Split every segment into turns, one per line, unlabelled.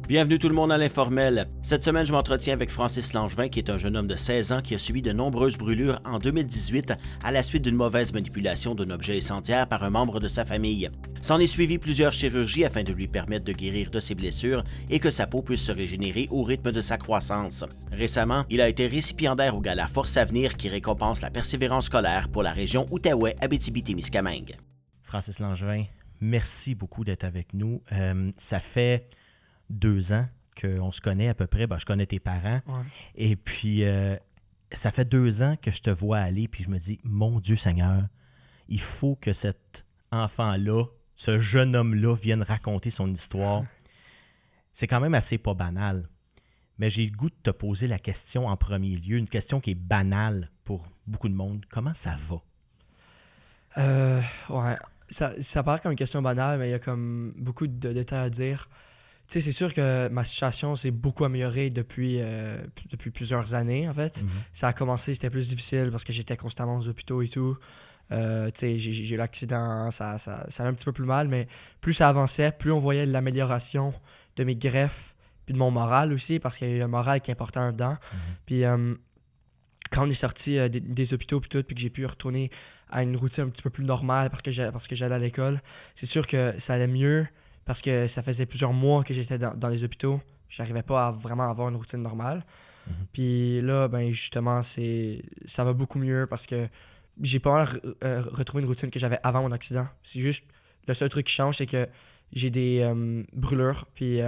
Bienvenue tout le monde à l'informel. Cette semaine, je m'entretiens avec Francis Langevin, qui est un jeune homme de 16 ans qui a subi de nombreuses brûlures en 2018 à la suite d'une mauvaise manipulation d'un objet essentiel par un membre de sa famille. S'en est suivi plusieurs chirurgies afin de lui permettre de guérir de ses blessures et que sa peau puisse se régénérer au rythme de sa croissance. Récemment, il a été récipiendaire au gala Force Avenir qui récompense la persévérance scolaire pour la région Outaouais-Abitibi-Témiscamingue.
Francis Langevin, merci beaucoup d'être avec nous. Ça fait 2 ans qu'on se connaît à peu près. Je connais tes parents.
Ouais.
Et puis, ça fait 2 ans que je te vois aller, puis je me dis, mon Dieu Seigneur, il faut que cet enfant-là, ce jeune homme-là vienne raconter son histoire. C'est quand même assez pas banal. Mais j'ai le goût de te poser la question en premier lieu, une question qui est banale pour beaucoup de monde. Comment ça va?
Ouais. Ça paraît comme une question banale, mais il y a comme beaucoup de détails à dire. Tu sais, c'est sûr que ma situation s'est beaucoup améliorée depuis plusieurs années, en fait.
Mm-hmm.
Ça a commencé, c'était plus difficile parce que j'étais constamment aux hôpitaux et tout. Tu sais, j'ai eu l'accident, ça allait un petit peu plus mal, mais plus ça avançait, plus on voyait l'amélioration de mes greffes, puis de mon moral aussi, parce qu'il y a eu un moral qui est important dedans.
Mm-hmm.
Puis quand on est sorti des hôpitaux puis tout, puis que j'ai pu retourner à une routine un petit peu plus normale parce que j'allais à l'école, c'est sûr que ça allait mieux parce que ça faisait plusieurs mois que j'étais dans les hôpitaux. J'arrivais pas à vraiment avoir une routine normale.
Mm-hmm.
Puis là, ben justement, ça va beaucoup mieux parce que j'ai pas mal retrouvé une routine que j'avais avant mon accident. C'est juste, le seul truc qui change, c'est que j'ai des brûlures, puis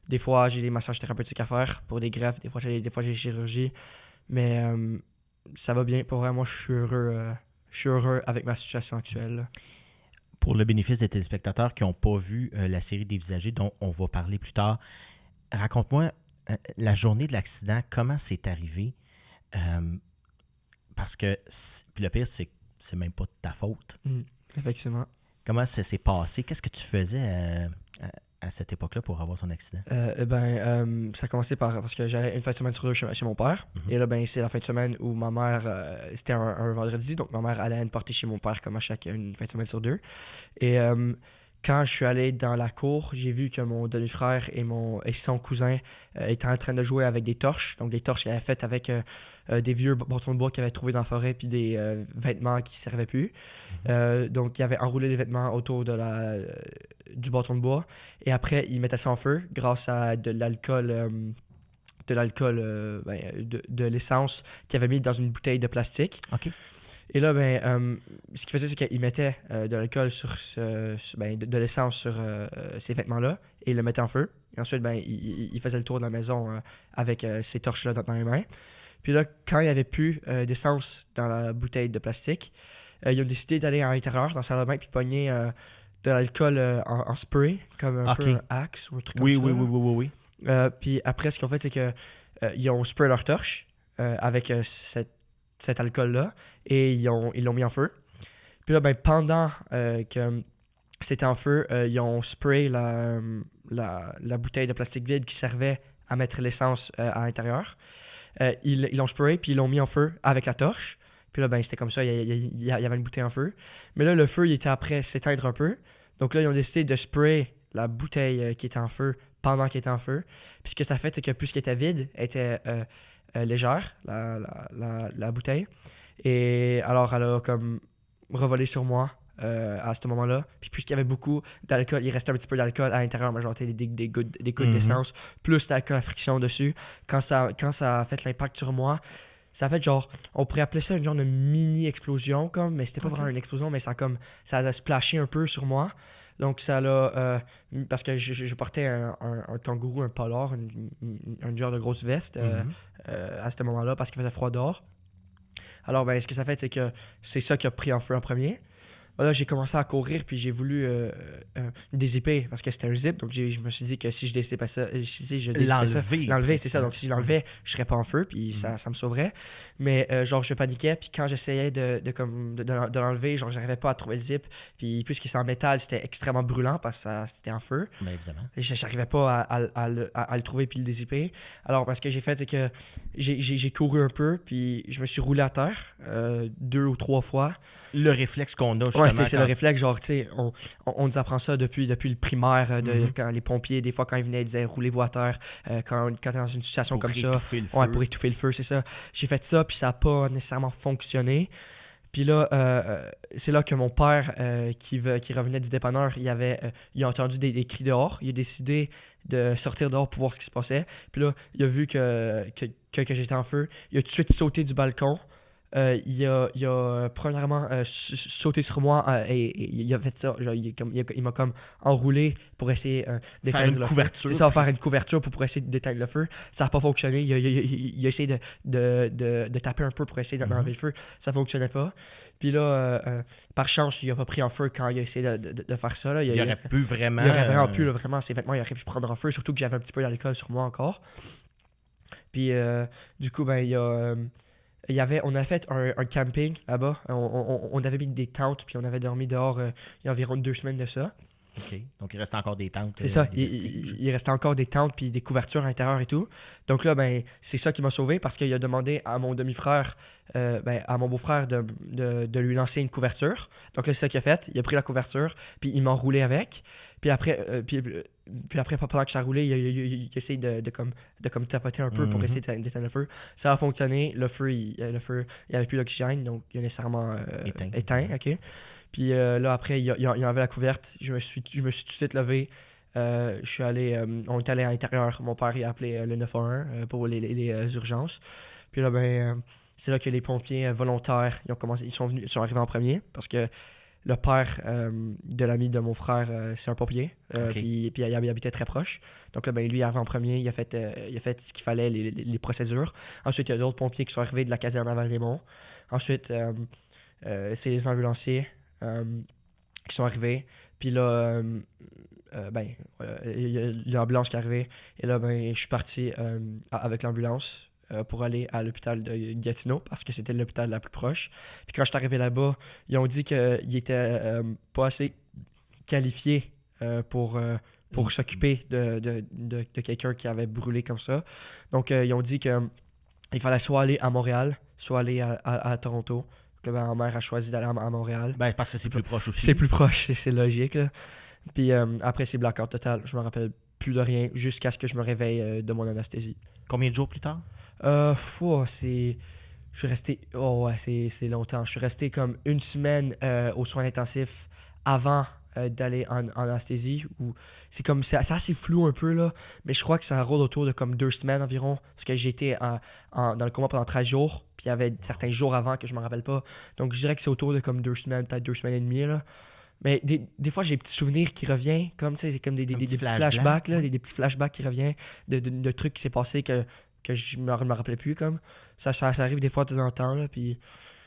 des fois, j'ai des massages thérapeutiques à faire pour des greffes, des fois, j'ai des chirurgies. Mais ça va bien. Pour vrai, moi, je suis heureux avec ma situation actuelle.
Pour le bénéfice des téléspectateurs qui n'ont pas vu la série Dévisagé, dont on va parler plus tard, raconte-moi la journée de l'accident, comment c'est arrivé? Parce que puis le pire, c'est que c'est même pas de ta faute.
Effectivement.
Comment ça s'est passé? Qu'est-ce que tu faisais à cette époque-là pour avoir ton accident?
Ça a commencé parce que j'allais une fin de semaine sur 2 chez mon père.
Mm-hmm.
Et là, ben, c'est la fin de semaine où ma mère, c'était un vendredi, donc ma mère allait me porter chez mon père comme à chaque une fin de semaine sur 2. Et quand je suis allé dans la cour, j'ai vu que mon demi-frère et son cousin étaient en train de jouer avec des torches. Donc des torches qu'ils avaient faites avec des vieux bâtons de bois qu'ils avaient trouvés dans la forêt, puis des vêtements qui ne servaient plus. Donc ils avaient enroulé les vêtements autour du bâton de bois. Et après, ils mettaient ça en feu grâce à de l'essence qu'ils avaient mis dans une bouteille de plastique.
OK.
Et là, ce qu'ils faisaient, c'est qu'ils mettaient de l'alcool de l'essence sur ces vêtements-là et ils le mettaient en feu. Et ensuite, ils faisaient le tour de la maison avec ces torches-là dans les mains. Puis là, quand il n'y avait plus d'essence dans la bouteille de plastique, ils ont décidé d'aller à l'intérieur, dans la salle de bain, puis pogner de l'alcool en spray, comme un peu un Axe ou un truc comme ça.
Oui.
Puis après, ce qu'ils ont fait, c'est que ils ont sprayé leur torche avec cet alcool-là et ils l'ont mis en feu. Puis là, pendant que c'était en feu, ils ont sprayé la bouteille de plastique vide qui servait à mettre l'essence à l'intérieur. Ils l'ont sprayé puis ils l'ont mis en feu avec la torche. Puis là, c'était comme ça, il y avait une bouteille en feu. Mais là, le feu, il était après s'éteindre un peu. Donc là, ils ont décidé de sprayer la bouteille qui était en feu pendant qu'elle était en feu. Puis ce que ça fait, c'est que plus qu'elle était vide, elle était légère, la bouteille. Et alors, elle a comme revolé sur moi à ce moment-là. Puis puisqu'il y avait beaucoup d'alcool, il restait un petit peu d'alcool à l'intérieur, mais genre des gouttes d'essence, plus d'alcool à friction dessus. Quand ça a fait l'impact sur moi, ça a fait genre, on pourrait appeler ça une genre de mini-explosion, mais c'était pas vraiment une explosion, mais ça a splashé un peu sur moi. Donc ça l'a, parce que je portais un kangourou, un polar, un genre de grosse veste à ce moment-là, parce qu'il faisait froid dehors. Alors ce que ça fait, c'est que c'est ça qui a pris en feu en premier. Là, j'ai commencé à courir, puis j'ai voulu dézipper, parce que c'était un zip. Donc, je me suis dit que si je dézippais ça, l'enlever, c'est ça. Donc, si je l'enlevais, je serais pas en feu, puis ça me sauverait. Mais, je paniquais, puis quand j'essayais de l'enlever, j'arrivais pas à trouver le zip. Puis, puisque c'est en métal, c'était extrêmement brûlant, parce que c'était en feu.
Bien évidemment.
J'arrivais pas à le trouver, puis le dézipper. Alors, ce que j'ai fait, c'est que j'ai couru un peu, puis je me suis roulé à terre 2 ou 3 fois.
Le réflexe qu'on a, justement,
Ouais, c'est le réflexe, genre, tu sais, on nous apprend ça depuis le primaire, quand les pompiers, des fois, quand ils venaient, ils disaient roulez-vous à terre, quand t'es dans une situation comme ça. Ouais, pour étouffer le feu, c'est ça. J'ai fait ça, puis ça n'a pas nécessairement fonctionné. Puis là, c'est là que mon père, qui revenait du dépanneur, il a entendu des cris dehors. Il a décidé de sortir dehors pour voir ce qui se passait. Puis là, il a vu que j'étais en feu. Il a tout de suite sauté du balcon. Il a premièrement sauté sur moi et il a fait ça. Genre, il m'a comme enroulé pour essayer d'éteindre le feu. C'est ça, faire une couverture pour essayer d'éteindre le feu. Ça n'a pas fonctionné. Il a essayé de taper un peu pour essayer d'enlever le feu. Ça ne fonctionnait pas. Puis là, par chance, il n'a pas pris en feu quand il a essayé de faire ça. Là.
Il aurait pu vraiment...
Il aurait vraiment pu, là, vraiment, ses vêtements, il aurait pu prendre en feu. Surtout que j'avais un petit peu d'alcool sur moi encore. Puis du coup, ben, on a fait un camping là-bas. On avait mis des tentes, puis on avait dormi dehors il y a environ 2 semaines de ça.
OK. Donc, il restait encore des tentes.
C'est ça. Il restait encore des tentes, puis des couvertures à l'intérieur et tout. Donc là, ben, c'est ça qui m'a sauvé parce qu'il a demandé à mon demi-frère, à mon beau-frère, de lui lancer une couverture. Donc là, c'est ça qu'il a fait. Il a pris la couverture, puis il m'a enroulé avec. Puis après, pendant que ça roulait, il a essayé de tapoter un peu pour essayer d'éteindre le feu. Ça a fonctionné. Le feu, il n'y avait plus d'oxygène, donc il a nécessairement éteint. OK. Puis là, après, il a enlevé la couverte. Je me suis tout de suite levé. On est allé à l'intérieur. Mon père il a appelé le 911 pour les urgences. Puis là, ben, c'est là que les pompiers volontaires ils sont arrivés en premier parce que le père de l'ami de mon frère, c'est un pompier. Puis il habitait très proche. Donc là, ben, lui, il est arrivé en premier. Il a fait ce qu'il fallait, les procédures. Ensuite, il y a d'autres pompiers qui sont arrivés de la caserne à Val-des-Monts. Ensuite, c'est les ambulanciers qui sont arrivés. Puis là, il y a l'ambulance qui est arrivée. Et là, ben, je suis parti avec l'ambulance pour aller à l'hôpital de Gatineau parce que c'était l'hôpital la plus proche. Puis quand je suis arrivé là-bas, ils ont dit qu'il était pas assez qualifié pour s'occuper de quelqu'un qui avait brûlé comme ça. Donc, ils ont dit qu'il fallait soit aller à Montréal, soit aller à Toronto. Que ma mère a choisi d'aller à Montréal.
Ben, parce que c'est plus proche aussi.
C'est plus proche, c'est logique. Là. Puis après, c'est blackout total. Je me rappelle plus de rien jusqu'à ce que je me réveille de mon anesthésie.
Combien de jours plus tard?
Je suis resté... Oh ouais, c'est longtemps. Je suis resté comme 1 semaine aux soins intensifs avant d'aller en anesthésie. C'est assez flou un peu, là. Mais je crois que ça rôde autour de comme 2 semaines environ. Parce que j'ai été dans le coma pendant 13 jours. Puis il y avait certains jours avant que je me rappelle pas. Donc je dirais que c'est autour de comme 2 semaines, peut-être 2 semaines et demie, là. Mais des fois, j'ai des petits souvenirs qui reviennent, comme, tu sais, c'est comme des petits flashbacks, là, des petits flashbacks qui reviennent de trucs qui s'est passé que je me rappelais plus, comme. Ça arrive des fois de temps en temps, là, puis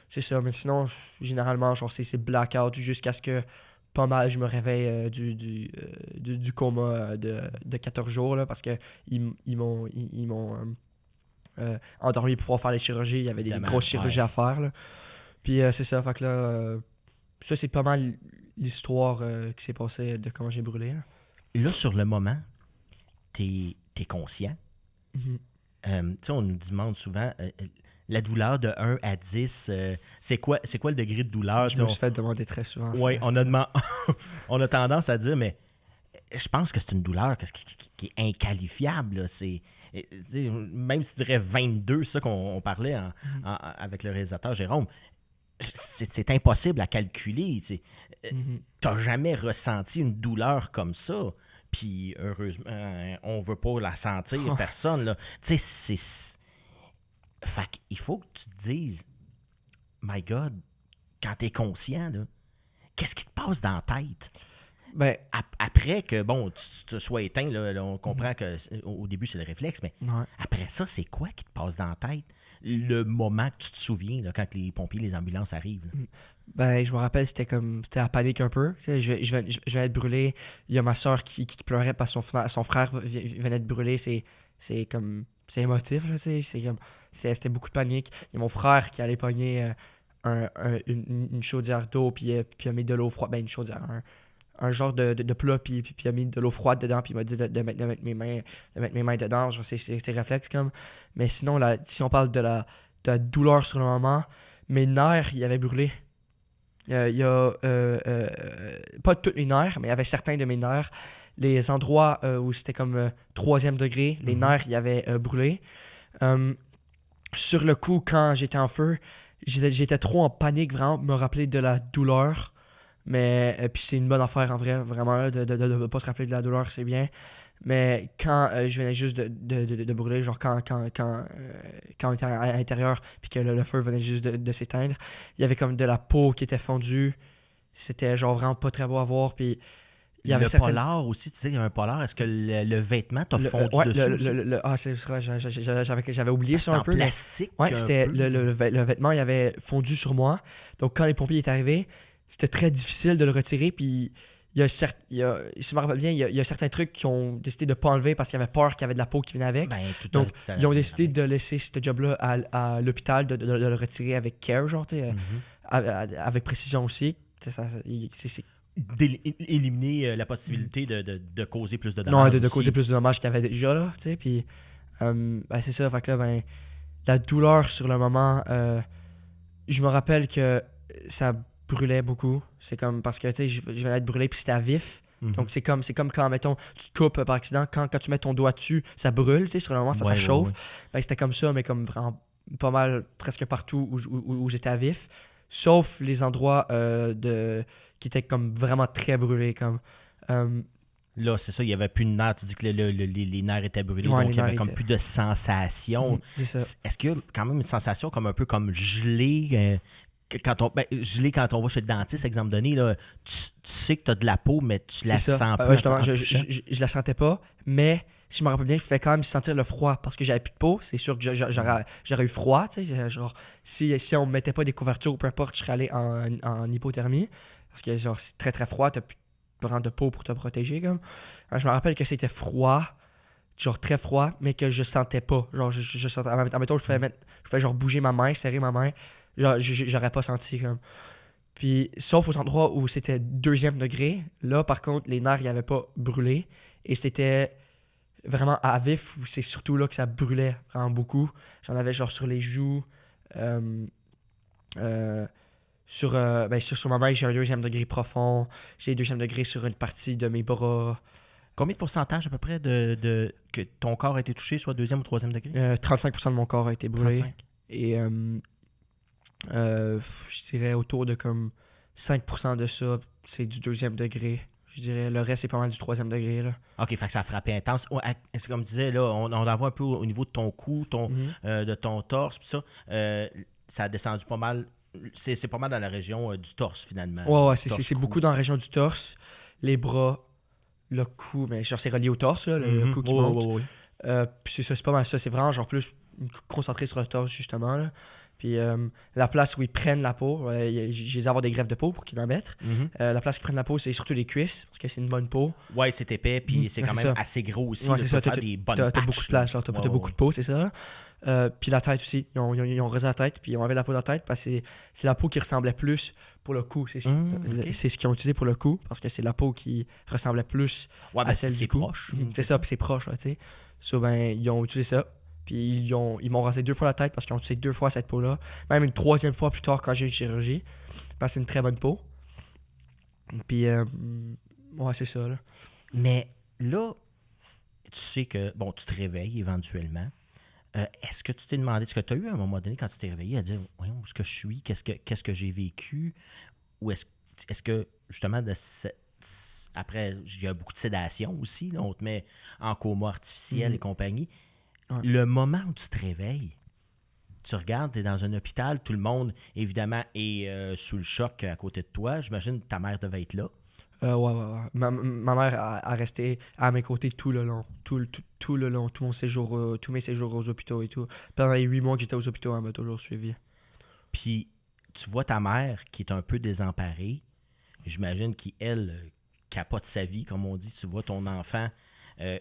c'est ça. Mais sinon, généralement, genre, c'est blackout jusqu'à ce que pas mal je me réveille du coma de 14 jours, là, parce que ils m'ont endormi pour pouvoir faire les chirurgies. Il y avait des grosses chirurgies à faire, là. Puis c'est ça, fait que là, ça, c'est pas mal l'histoire qui s'est passée de comment j'ai brûlé.
Là, sur le moment, t'es conscient.
Mm-hmm.
Tu sais, on nous demande souvent la douleur de 1 à 10, c'est quoi le degré de douleur?
Je me suis fait demander très souvent.
Oui, on a tendance à dire, mais je pense que c'est une douleur qui est inqualifiable. Là. Même si tu dirais 22, c'est ça qu'on parlait avec le réalisateur Jérôme, c'est impossible à calculer. T'as jamais ressenti une douleur comme ça. Puis heureusement, on veut pas la sentir, personne. Là. Tu sais, fait qu'il faut que tu te dises, my God, quand t'es conscient, là, qu'est-ce qui te passe dans la tête?
Ben,
après que, bon, tu te sois éteint, là, on comprend qu'au début, c'est le réflexe, mais après ça, c'est quoi qui te passe dans la tête? Le moment que tu te souviens, là, quand les pompiers, les ambulances arrivent. Là.
Ben, je me rappelle, c'était la panique un peu. Tu sais, je venais de brûler. Il y a ma soeur qui pleurait parce que son frère venait de brûler. C'est émotif, là, tu sais. C'était beaucoup de panique. Il y a mon frère qui allait pogner une chaudière d'eau, puis a mis de l'eau froide. Ben, une chaudière, un genre de plat, puis a mis de l'eau froide dedans, puis il m'a dit de mettre mes mains dedans. Genre, c'est réflexe, comme. Mais sinon, si on parle de la douleur sur le moment, mes nerfs, ils avaient brûlé. Il y a pas tous les nerfs, mais il y avait certains de mes nerfs. Les endroits où c'était comme 3e degré, les nerfs, il y avait brûlé. Sur le coup, quand j'étais en feu, j'étais trop en panique, vraiment, me rappeler de la douleur. Mais puis c'est une bonne affaire en vrai, vraiment, là, de ne pas se rappeler de la douleur, c'est bien. Mais quand je venais juste de brûler, genre quand on était à l'intérieur puis que le feu venait juste de s'éteindre, il y avait comme de la peau qui était fondue. C'était genre vraiment pas très beau à voir. Puis il y avait
le polar aussi, tu sais, il y a un polar. Est-ce que le vêtement t'a fondu dessus?
C'est vrai, j'avais oublié ça un peu.
En plastique?
Ouais, c'était le vêtement, il avait fondu sur moi. Donc quand les pompiers étaient arrivés, c'était très difficile de le retirer. Puis si je me rappelle bien, il y a certains trucs qui ont décidé de ne pas enlever parce qu'ils avaient peur qu'il y avait de la peau qui venait avec. Donc, ils ont décidé de laisser ce job-là à l'hôpital, de le retirer avec care, genre, avec précision aussi.
D'éliminer la possibilité de causer plus de
Non,
dommages.
de causer plus de dommages qu'il y avait déjà, là, tu sais. Puis, c'est ça, fait que là, la douleur sur le moment, je me rappelle que ça brûlait beaucoup. C'est comme parce que tu sais, je venais d'être brûlé puis c'était à vif. Donc c'est comme quand, mettons, tu te coupes par accident, quand tu mets ton doigt dessus, ça brûle, tu sais, sur le moment, ça chauffe. Ouais. Ben, c'était comme ça, mais comme vraiment pas mal, presque partout où j'étais à vif. Sauf les endroits qui étaient comme vraiment très brûlés. Comme,
là, c'est ça, il n'y avait plus de nerfs. Tu dis que les nerfs étaient brûlés,
ouais,
donc il n'y avait comme plus de sensation.
C'est ça.
Est-ce qu'il y a quand même une sensation comme un peu comme gelée gelé quand on va chez le dentiste, exemple donné, là, tu sais que tu as de la peau, mais tu la sens pas.
Justement, je la sentais pas, mais si je me rappelle bien, je pouvais quand même sentir le froid parce que j'avais plus de peau. C'est sûr que j'aurais eu froid. Genre, si on me mettait pas des couvertures ou peu importe, je serais allé en hypothermie. Parce que genre, c'est très très froid, t'as plus de peau pour te protéger. Comme. Alors, je me rappelle que c'était froid, genre très froid, mais que je sentais pas. Genre, je sentais. Admettons, je pouvais genre bouger ma main, serrer ma main. Genre, j'aurais pas senti comme. Puis, sauf aux endroits où c'était 2e degré, là, par contre, les nerfs, ils n'avaient pas brûlé. Et c'était vraiment à vif, où c'est surtout là que ça brûlait vraiment beaucoup. J'en avais genre sur les joues. Sur ma main, j'ai un 2e degré profond. J'ai un 2e degré sur une partie de mes bras.
Combien de pourcentage à peu près de que ton corps a été touché, soit 2e ou 3e degré?
35% de mon corps a été brûlé.
35.
Et je dirais autour de comme 5% de ça, c'est du 2e degré. Je dirais le reste, c'est pas mal du 3e degré. Là.
OK, fait que ça a frappé intense. C'est comme tu disais, là, on en voit un peu au niveau de ton cou, de ton torse, pis ça. Ça a descendu pas mal. C'est pas mal dans la région du torse, finalement.
Ouais, c'est beaucoup dans la région du torse. Les bras, le cou, mais genre c'est relié au torse, là, le cou qui monte. Puis c'est ça, c'est pas mal ça. C'est vraiment genre plus concentré sur le torse, justement. Là. Puis la place où ils prennent la peau, j'ai dû avoir des greffes de peau pour qu'ils en mettent. La place où ils prennent la peau, c'est surtout les cuisses, parce que c'est une bonne peau.
Ouais, c'est épais, puis c'est quand même assez gros aussi.
Ouais, c'est ça, t'as
beaucoup
de place, t'as beaucoup de peau, c'est ça. Puis la tête aussi, ils ont rasé la tête, puis ils ont enlevé la peau de la tête, parce que c'est la peau qui ressemblait plus pour le cou. C'est ce qu'ils ont utilisé pour le cou, parce que c'est la peau qui ressemblait plus à celle du cou.
Proche.
C'est ça, puis c'est proche, tu sais. So, ben, ils ont utilisé ça. Puis ils m'ont rasé 2 fois la tête parce qu'ils ont utilisé 2 fois cette peau-là. Même une 3e fois plus tard quand j'ai eu une chirurgie. Parce que c'est une très bonne peau. Puis, ouais, c'est ça. Là.
Mais là, tu sais que, bon, tu te réveilles éventuellement. Est-ce que tu t'es demandé, est-ce que tu as eu à un moment donné quand tu t'es réveillé à dire, voyons, où est-ce que je suis, qu'est-ce que j'ai vécu? Ou est-ce que, justement, après, il y a beaucoup de sédation aussi, là, on te met en coma artificiel et compagnie. Ouais. Le moment où tu te réveilles, tu regardes, tu es dans un hôpital, tout le monde, évidemment, est sous le choc à côté de toi. J'imagine que ta mère devait être là.
Ouais. Ma mère a resté à mes côtés tout le long. Tout le long, tous mes séjours aux hôpitaux et tout. Pendant les 8 mois que j'étais aux hôpitaux, elle m'a toujours suivi.
Puis, tu vois ta mère qui est un peu désemparée. J'imagine qu'elle capote sa vie, comme on dit. Tu vois ton enfant,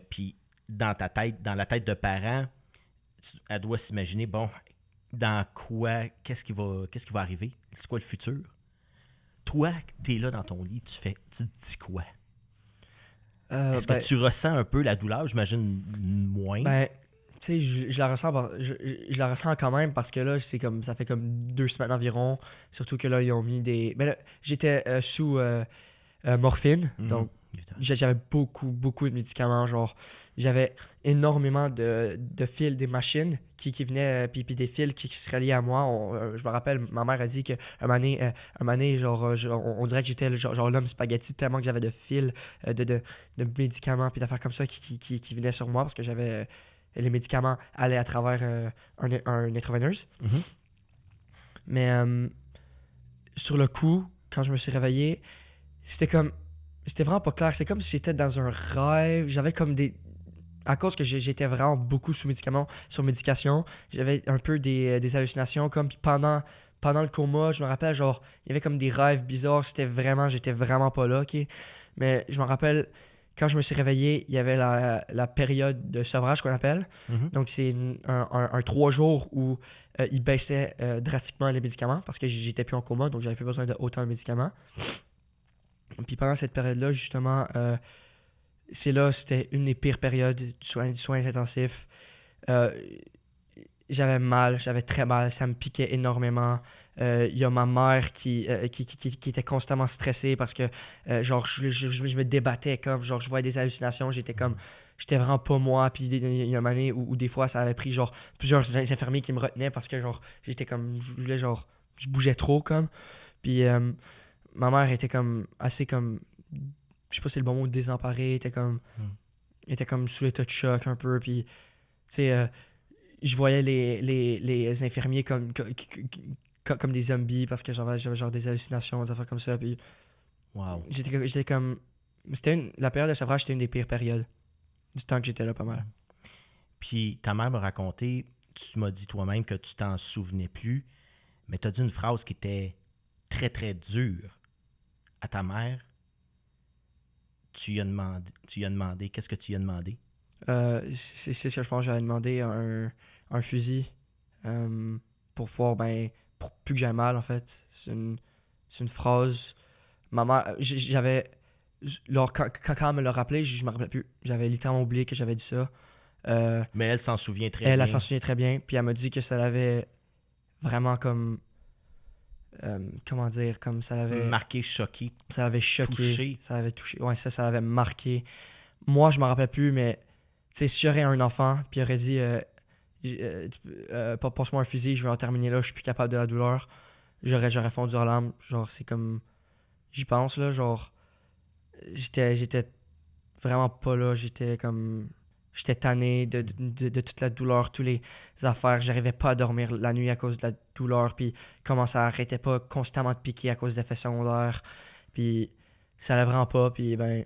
puis dans ta tête, dans la tête de parent, elle doit s'imaginer, bon, dans quoi, qu'est-ce qui va arriver? C'est quoi le futur? Toi, t'es là dans ton lit, tu te dis quoi? Est-ce que tu ressens un peu la douleur? J'imagine moins.
Ben, Tu sais, je la ressens, je la ressens quand même parce que là, c'est comme, ça fait comme 2 semaines environ. Surtout que là, ils ont mis des. Ben là, j'étais sous morphine, donc
Évidemment.
j'avais beaucoup de médicaments. Genre, j'avais énormément de fils, des machines qui venaient, puis des fils qui se reliaient à moi. Je me rappelle, ma mère a dit qu'un moment donné, on dirait que j'étais genre l'homme spaghetti, tellement que j'avais de fils, de médicaments, puis d'affaires comme ça qui venaient sur moi parce que j'avais. Les médicaments allaient à travers un intraveineuse.
Mhm.
Mais sur le coup, quand je me suis réveillé, c'était vraiment pas clair. C'est comme si j'étais dans un rêve. J'avais comme des. À cause que j'étais vraiment beaucoup sous médicaments, sur médication, j'avais un peu des hallucinations. Comme puis pendant le coma, je me rappelle, genre, il y avait comme des rêves bizarres. J'étais vraiment pas là, ok? Mais je me rappelle, quand je me suis réveillé, il y avait la période de sevrage qu'on appelle.
Mhm.
Donc, c'est un 3 jours où ils baissaient drastiquement les médicaments parce que j'étais plus en coma, donc j'avais plus besoin d'autant de médicaments. Puis pendant cette période-là, justement, c'était une des pires périodes du soins intensifs. Euh, J'avais mal, j'avais très mal, ça me piquait énormément. Il y a ma mère qui était constamment stressée parce que genre je me débattais comme genre je voyais des hallucinations, j'étais vraiment pas moi. Puis il y a une année où des fois ça avait pris genre plusieurs infirmiers qui me retenaient parce que genre j'étais comme je bougeais trop comme. Puis ma mère était comme assez comme je sais pas si c'est le bon mot, désemparée, était comme sous l'état de choc un peu. Puis tu sais je voyais les infirmiers comme des zombies parce que j'avais genre des hallucinations, des affaires comme ça. Puis
Wow.
j'étais comme. La période de sevrage, c'était une des pires périodes du temps que j'étais là pas mal.
Puis ta mère m'a raconté, tu m'as dit toi-même que tu t'en souvenais plus, mais tu as dit une phrase qui était très, très dure à ta mère. Tu lui as demandé, qu'est-ce que tu lui as demandé?
C'est ce que je pense que j'avais demandé un fusil pour pouvoir, pour plus que j'aie mal en fait. C'est une phrase. Ma mère, quand elle me l'a rappelé, je me rappelais plus. J'avais littéralement oublié que j'avais dit ça.
Mais elle s'en souvient très
Elle
bien.
s'en souvient très bien. Puis elle m'a dit que ça l'avait vraiment comme. Comment dire, comme ça l'avait.
Marqué, choqué.
Ça l'avait choqué.
Touché.
Ça l'avait touché. Ouais, ça l'avait marqué. Moi, je me rappelle plus, mais tu sais, si j'aurais un enfant, puis il aurait dit passe-moi un fusil, je vais en terminer là, je suis plus capable de la douleur, j'aurais fondu en larmes. Genre, c'est comme. J'y pense, là, genre. J'étais vraiment pas là, j'étais tanné de toute la douleur, toutes les affaires. J'arrivais pas à dormir la nuit à cause de la douleur, puis comment ça arrêtait pas constamment de piquer à cause d'effets secondaires. Puis ça allait vraiment pas, puis ben.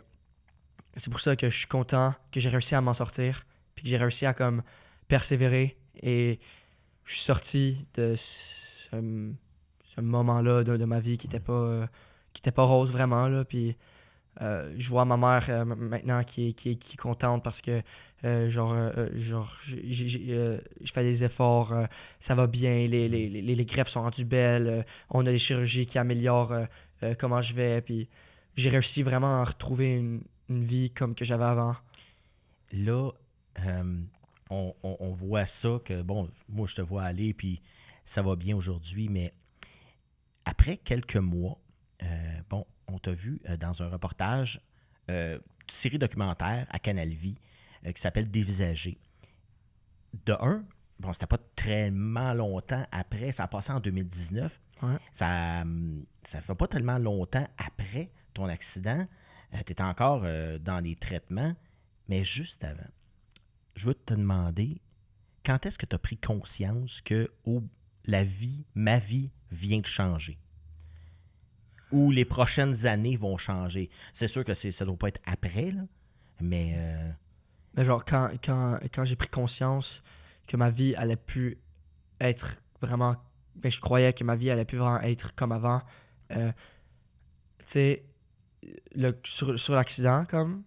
C'est pour ça que je suis content que j'ai réussi à m'en sortir, puis que j'ai réussi à comme persévérer. Et je suis sorti de ce moment-là de ma vie qui était pas rose vraiment là. Puis je vois ma mère maintenant qui est contente parce que je fais des efforts, ça va bien, les greffes sont rendues belles, on a des chirurgies qui améliorent comment je vais. Puis j'ai réussi vraiment à retrouver une vie comme que j'avais avant.
Là, on voit ça que, bon, moi je te vois aller, puis ça va bien aujourd'hui, mais après quelques mois, bon, on t'a vu dans un reportage, série documentaire à Canal Vie qui s'appelle Dévisager. De un, bon, c'était pas tellement longtemps après, ça a passé en 2019.
Ouais.
Ça fait pas tellement longtemps après ton accident. Tu étais encore dans les traitements, mais juste avant, je veux te demander, quand est-ce que tu as pris conscience que ma vie vient de changer? Ou les prochaines années vont changer? C'est sûr que ça ne doit pas être après, là, mais...
Mais genre, quand j'ai pris conscience que ma vie allait plus être vraiment... Ben, je croyais que ma vie allait plus vraiment être comme avant. Tu sais, sur l'accident, comme...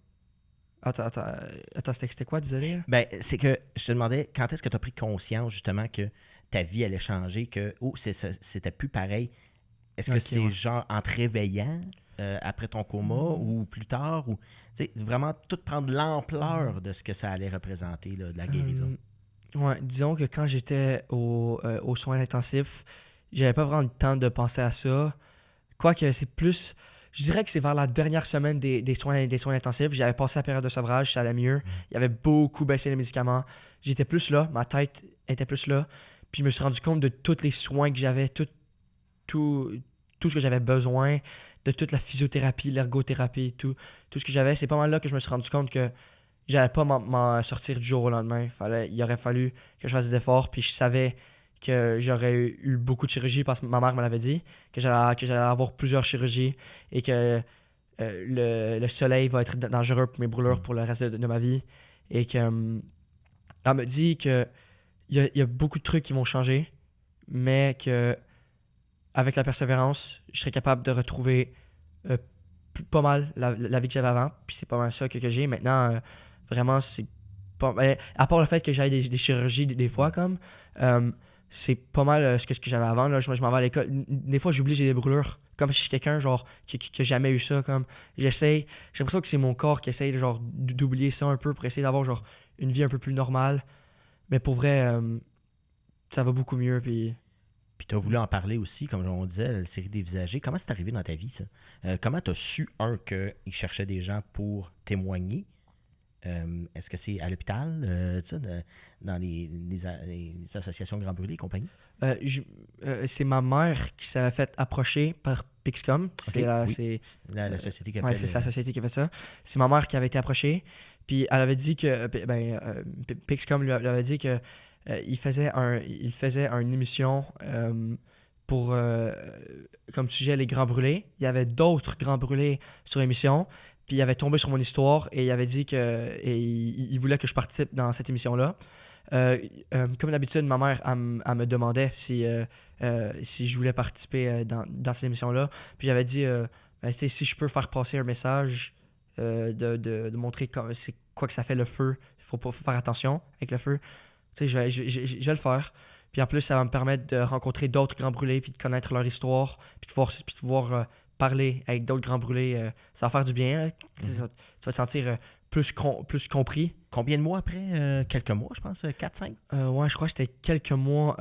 Attends, c'était quoi, désolé?
Ben, c'est que je te demandais, quand est-ce que tu as pris conscience, justement, que ta vie allait changer, que c'était plus pareil? Est-ce que c'est
ouais.
genre en te réveillant après ton coma ou plus tard? Ou vraiment tout prendre l'ampleur de ce que ça allait représenter, là, de la guérison?
Ouais, disons que quand j'étais aux soins intensifs, j'avais pas vraiment le temps de penser à ça. Quoique c'est plus. Je dirais que c'est vers la dernière semaine des soins intensifs. J'avais passé la période de sevrage, ça allait mieux. Il y avait beaucoup baissé les médicaments. J'étais plus là, ma tête était plus là. Puis je me suis rendu compte de tous les soins que j'avais, tout ce que j'avais besoin, de toute la physiothérapie, l'ergothérapie, tout ce que j'avais. C'est pas mal là que je me suis rendu compte que j'allais pas m'en sortir du jour au lendemain. Il aurait fallu que je fasse des efforts. Puis je savais que j'aurais eu beaucoup de chirurgie parce que ma mère me l'avait dit, que j'allais avoir plusieurs chirurgies et que le soleil va être dangereux pour mes brûlures pour le reste de ma vie. Et que elle me dit que il y a beaucoup de trucs qui vont changer, mais que avec la persévérance, je serais capable de retrouver pas mal la vie que j'avais avant. Puis c'est pas mal ça que j'ai. Maintenant, vraiment, c'est pas... à part le fait que j'aille des chirurgies des fois, comme... c'est pas mal ce que j'avais avant. Là. Je m'en vais à l'école. Des fois, j'oublie j'ai des brûlures. Comme si je suis quelqu'un genre qui a jamais eu ça. Comme j'essaye. J'ai l'impression que c'est mon corps qui essaye genre, d'oublier ça un peu pour essayer d'avoir genre une vie un peu plus normale. Mais pour vrai, ça va beaucoup mieux. Puis
Puis tu as voulu en parler aussi, comme on disait, la série dévisagée. Comment c'est arrivé dans ta vie, ça? Comment tu as su, qu'ils cherchaient des gens pour témoigner? Est-ce que c'est à l'hôpital, dans les associations Grand Brûlé et compagnie?
c'est ma mère qui s'est fait approcher par Pixcom. C'est
la société qui a
ouais,
fait...
c'est la société qui a fait ça. C'est ma mère qui avait été approchée. Puis elle avait dit que... Pixcom lui avait dit que il faisait une émission pour comme sujet les Grands Brûlés. Il y avait d'autres Grands Brûlés sur l'émission. Puis il avait tombé sur mon histoire et il avait dit que il voulait que je participe dans cette émission-là. Comme d'habitude, ma mère elle me demandait si je voulais participer dans cette émission-là. Puis j'avais dit si je peux faire passer un message de montrer c'est quoi que ça fait le feu. Il faut faire attention avec le feu. Tu sais, je vais le faire. Puis en plus, ça va me permettre de rencontrer d'autres grands brûlés puis de connaître leur histoire puis de pouvoir parler avec d'autres grands brûlés. Ça va faire du bien. Là. Tu vas te sentir plus compris.
Combien de mois après? Quelques mois, je pense? 4-5?
Ouais, je crois que c'était quelques mois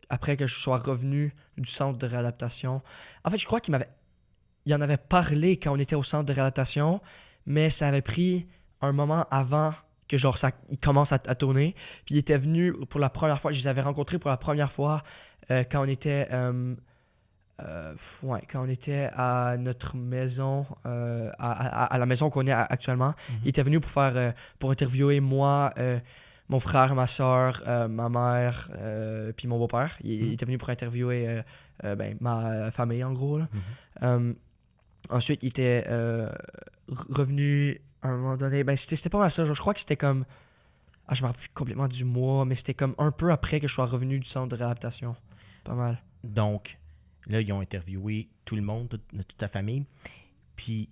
après que je sois revenu du centre de réadaptation. En fait, je crois qu'il en avait parlé quand on était au centre de réadaptation, mais ça avait pris un moment avant que genre il commence à tourner. Puis il était venu pour la première fois, je les avais rencontrés pour la première fois quand on était à notre maison, à la maison qu'on est actuellement. Il était venu pour interviewer moi, mon frère, ma soeur, ma mère, puis mon beau-père. Il était venu pour interviewer ma famille en gros. Là. Ensuite, il était revenu à un moment donné. C'était pas mal ça. Je crois que c'était comme... je me rappelle plus complètement du mois, mais c'était comme un peu après que je sois revenu du centre de réadaptation. Pas mal.
Donc, là, ils ont interviewé tout le monde, toute ta famille. Puis,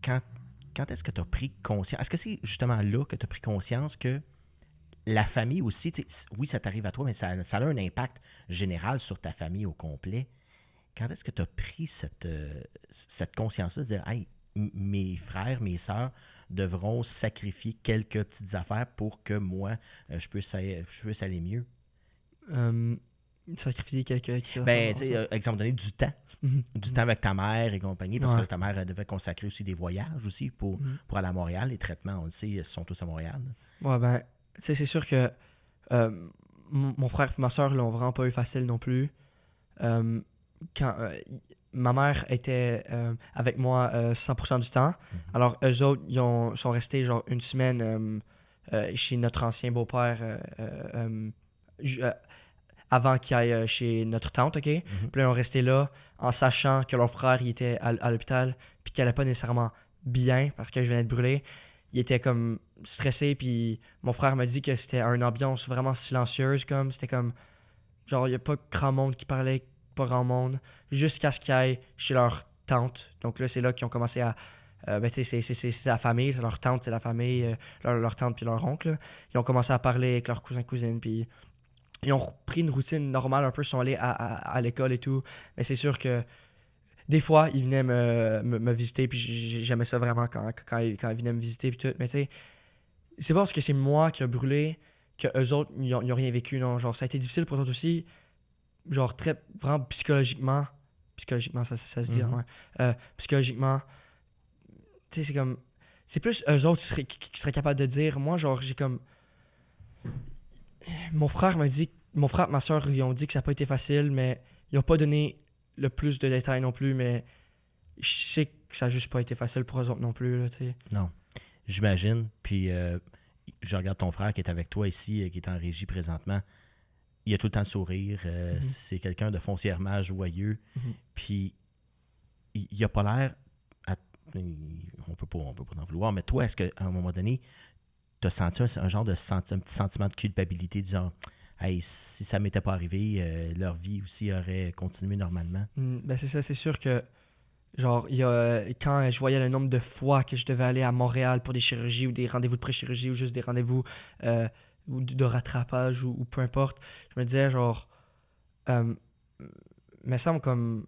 quand est-ce que tu as pris conscience? Est-ce que c'est justement là que tu as pris conscience que la famille aussi, oui, ça t'arrive à toi, mais ça a un impact général sur ta famille au complet. Quand est-ce que tu as pris cette conscience-là de dire, hey, mes frères, mes sœurs devront sacrifier quelques petites affaires pour que moi, je puisse aller mieux?
Sacrifier quelques
exemple donné, du temps. Du temps avec ta mère et compagnie, parce que ta mère devait consacrer aussi des voyages aussi pour aller à Montréal. Les traitements, on le sait, sont tous à Montréal.
Ouais, c'est sûr que mon frère et ma soeur l'ont vraiment pas eu facile non plus. Quand ma mère était avec moi 100% du temps, alors eux autres, sont restés genre une semaine chez notre ancien beau-père avant qu'il aille chez notre tante, OK? Puis là, ils ont resté là en sachant que leur frère, il était à l'hôpital puis qu'il allait pas nécessairement bien parce que je venais de brûler. Il était comme stressé, puis mon frère m'a dit que c'était une ambiance vraiment silencieuse, comme c'était comme genre il y a pas grand monde qui parlait, pas grand monde, jusqu'à ce qu'ils aillent chez leur tante. Donc là, c'est là qu'ils ont commencé à c'est la famille, c'est leur tante, c'est la famille, leur tante puis leur oncle. Là. Ils ont commencé à parler avec leurs cousins cousines, puis ils ont repris une routine normale, un peu, ils sont allés à l'école et tout. Mais c'est sûr que des fois, ils venaient me visiter, puis j'aimais ça vraiment quand ils venaient me visiter, puis tout. Mais tu sais, c'est pas parce que c'est moi qui a brûlé que eux autres, ils ont rien vécu, non. Genre, ça a été difficile pour eux autres aussi, genre, vraiment psychologiquement, ça se dit, ouais. Psychologiquement, tu sais, c'est comme, c'est plus eux autres qui seraient capables de dire, moi, genre, j'ai comme, mon frère et ma soeur, ils ont dit que ça n'a pas été facile, mais ils n'ont pas donné le plus de détails non plus, mais je sais que ça n'a juste pas été facile pour eux autres non plus, là, tu sais.
Non, j'imagine. Puis je regarde ton frère qui est avec toi ici, qui est en régie présentement. Il a tout le temps le sourire. C'est quelqu'un de foncièrement joyeux. Puis il a pas l'air... On peut pas en vouloir, mais toi, est-ce qu'à un moment donné, tu as senti un genre de un petit sentiment de culpabilité du genre... Hey, si ça m'était pas arrivé, leur vie aussi aurait continué normalement?
Ben c'est ça, c'est sûr que genre, quand je voyais le nombre de fois que je devais aller à Montréal pour des chirurgies ou des rendez-vous de pré-chirurgie ou juste des rendez-vous ou de rattrapage ou peu importe, je me disais genre, me semble comme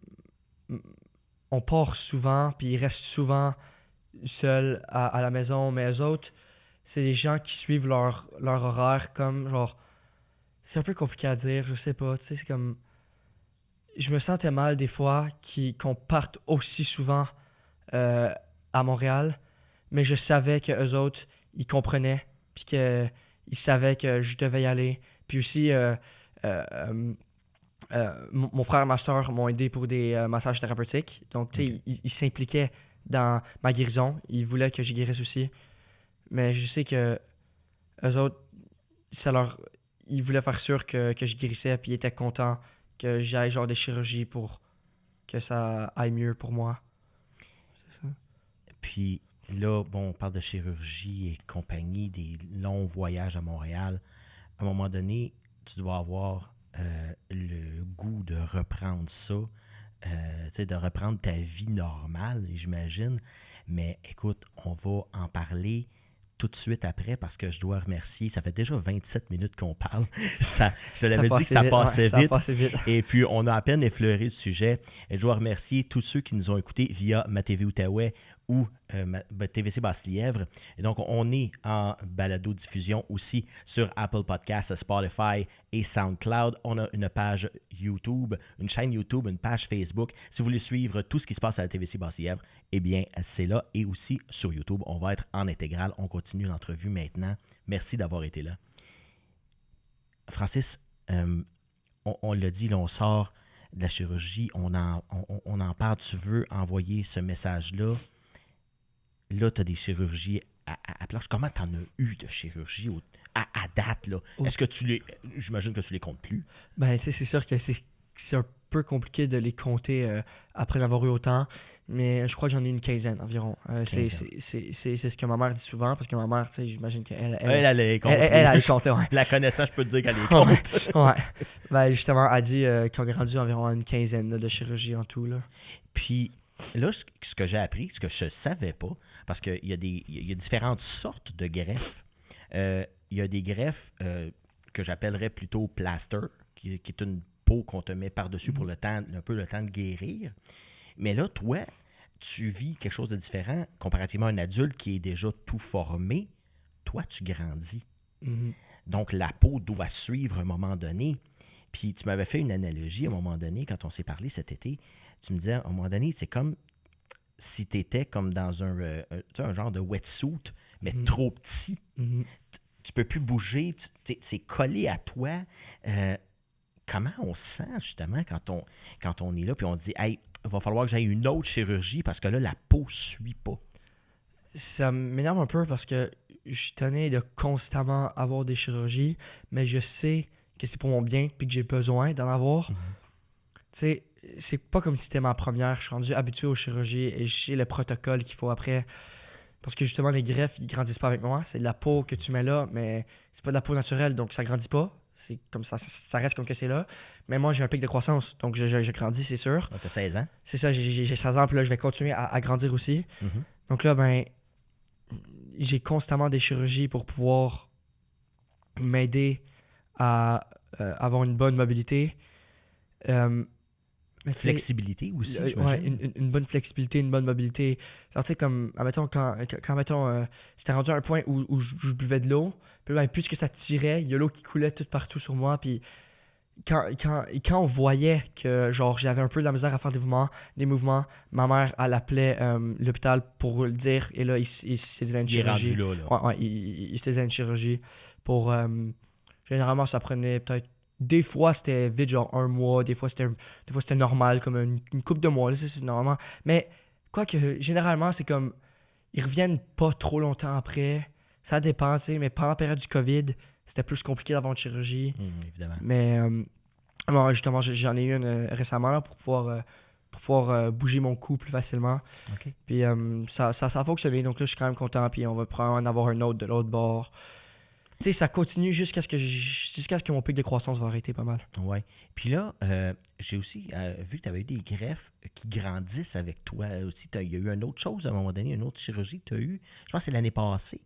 on part souvent puis ils restent souvent seuls à la maison, mais eux autres, c'est des gens qui suivent leur horaire comme genre, c'est un peu compliqué à dire, je sais pas, tu sais, c'est comme... Je me sentais mal des fois qu'on parte aussi souvent à Montréal, mais je savais que eux autres, ils comprenaient, puis qu'ils savaient que je devais y aller. Puis aussi, mon frère et ma soeur m'ont aidé pour des massages thérapeutiques. Donc, tu sais, ils s'impliquaient dans ma guérison. Ils voulaient que je guérisse aussi. Mais je sais que eux autres, ils voulaient faire sûr que je guérissais, puis ils étaient contents que j'aille genre des chirurgies pour que ça aille mieux pour moi. C'est ça.
Puis là, bon, on parle de chirurgie et compagnie, des longs voyages à Montréal. À un moment donné, tu dois avoir le goût de reprendre ça, de reprendre ta vie normale, j'imagine. Mais écoute, on va en parler tout de suite après parce que je dois remercier. Ça fait déjà 27 minutes qu'on parle. Je te l'avais dit que ça passait vite. Et puis, on a à peine effleuré le sujet. Et je dois remercier tous ceux qui nous ont écoutés via Ma TV Outaouais ou TVC Basse-Lièvre. Et donc, on est en balado-diffusion aussi sur Apple Podcasts, Spotify et SoundCloud. On a une page YouTube, une chaîne YouTube, une page Facebook. Si vous voulez suivre tout ce qui se passe à la TVC Basse-Lièvre, eh bien, c'est là. Et aussi sur YouTube, on va être en intégrale. On continue l'entrevue maintenant. Merci d'avoir été là. Francis, on l'a dit, là, on sort de la chirurgie, on en parle. Tu veux envoyer ce message-là. Là, tu as des chirurgies à planche. Comment tu en as eu de chirurgie à date, là? Est-ce que j'imagine que tu les comptes plus?
Ben, tu sais, c'est sûr que c'est un peu compliqué de les compter après en avoir eu autant, mais je crois que j'en ai une quinzaine environ. C'est ce que ma mère dit souvent, parce que ma mère, tu sais, j'imagine qu'elle...
Elle les compte.
Elle les compte, ouais.
La connaissant, je peux te dire qu'elle les compte.
Ouais. Ben, justement, elle dit qu'on est rendu environ à une quinzaine là, de chirurgie en tout, là.
Puis... Là, ce que j'ai appris, ce que je ne savais pas, parce qu'il y a différentes sortes de greffes. Il y a des greffes que j'appellerais plutôt plaster, qui est une peau qu'on te met par-dessus pour un peu le temps de guérir. Mais là, toi, tu vis quelque chose de différent comparativement à un adulte qui est déjà tout formé. Toi, tu grandis.
Mm-hmm.
Donc, la peau doit suivre à un moment donné. Puis, tu m'avais fait une analogie à un moment donné, quand on s'est parlé cet été. Tu me disais, à un moment donné, c'est comme si tu étais comme dans un genre de wetsuit, mais trop petit.
Mm-hmm.
Tu peux plus bouger, c'est collé à toi. Comment on se sent, justement, quand on est là, puis on se dit, hey, il va falloir que j'aille une autre chirurgie parce que là, la peau ne suit pas.
Ça m'énerve un peu parce que je tenais de constamment avoir des chirurgies, mais je sais que c'est pour mon bien puis que j'ai besoin d'en avoir. Tu sais, c'est pas comme si c'était ma première. Je suis rendu habitué aux chirurgies et j'ai le protocole qu'il faut après. Parce que justement, les greffes, ils grandissent pas avec moi. C'est de la peau que tu mets là, mais c'est pas de la peau naturelle, donc ça grandit pas. C'est comme ça reste comme que c'est là. Mais moi, j'ai un pic de croissance, donc je grandis, c'est sûr.
Tu as 16 ans.
C'est ça, j'ai 16 ans, puis là, je vais continuer à grandir aussi.
Mm-hmm.
Donc là, ben, j'ai constamment des chirurgies pour pouvoir m'aider à avoir une bonne mobilité. Mais tu sais,
Flexibilité aussi,
ouais,
j'imagine.
une bonne flexibilité, une bonne mobilité. Genre, tu sais, comme, admettons, quand mettons, j'étais rendu à un point où je buvais de l'eau, puis ben, plus que ça tirait, il y a l'eau qui coulait tout partout sur moi, puis quand on voyait que, genre, j'avais un peu de la misère à faire des mouvements, ma mère, elle appelait l'hôpital pour le dire, et là, il s'est dit une
Il est rendu
chirurgie.
là.
Ouais, il s'est dit une chirurgie pour... généralement, ça prenait peut-être... Des fois, c'était vite, genre 1 mois. Des fois, c'était normal, comme une couple de mois. Là, c'est normal. Mais, quoique, généralement, c'est comme... Ils reviennent pas trop longtemps après. Ça dépend, tu sais. Mais pendant la période du COVID, c'était plus compliqué d'avoir une chirurgie.
Évidemment.
Mais, bon, justement, j'en ai eu une récemment là, pour pouvoir bouger mon cou plus facilement.
OK.
Puis, ça a fonctionné. Donc là, je suis quand même content. Puis, on va probablement en avoir un autre de l'autre bord. Tu sais, ça continue jusqu'à ce que mon pic de croissance va arrêter pas mal.
Ouais. Puis là, j'ai aussi vu que tu avais eu des greffes qui grandissent avec toi. Aussi, il y a eu une autre chose à un moment donné, une autre chirurgie que tu as eue. Je pense que c'est l'année passée.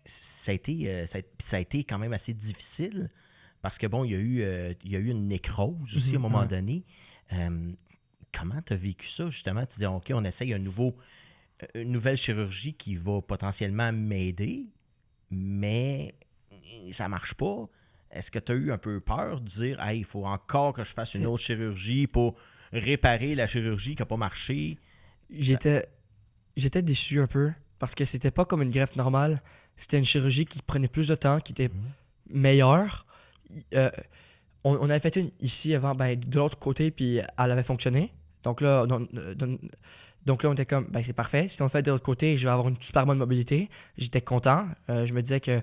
Ça a été quand même assez difficile parce que, bon, il y a eu une nécrose aussi à un moment donné. Comment tu as vécu ça, justement? Tu dis, OK, on essaye une nouvelle chirurgie qui va potentiellement m'aider, mais ça marche pas. Est-ce que tu as eu un peu peur de dire, hey, il faut encore que je fasse une autre chirurgie pour réparer la chirurgie qui n'a pas marché?
J'étais déçu un peu parce que c'était pas comme une greffe normale. C'était une chirurgie qui prenait plus de temps, qui était meilleure. On avait fait une ici avant, ben, de l'autre côté, puis elle avait fonctionné. Donc là, on était comme, ben, c'est parfait. Si on le fait de l'autre côté, je vais avoir une super bonne mobilité. J'étais content. Je me disais que,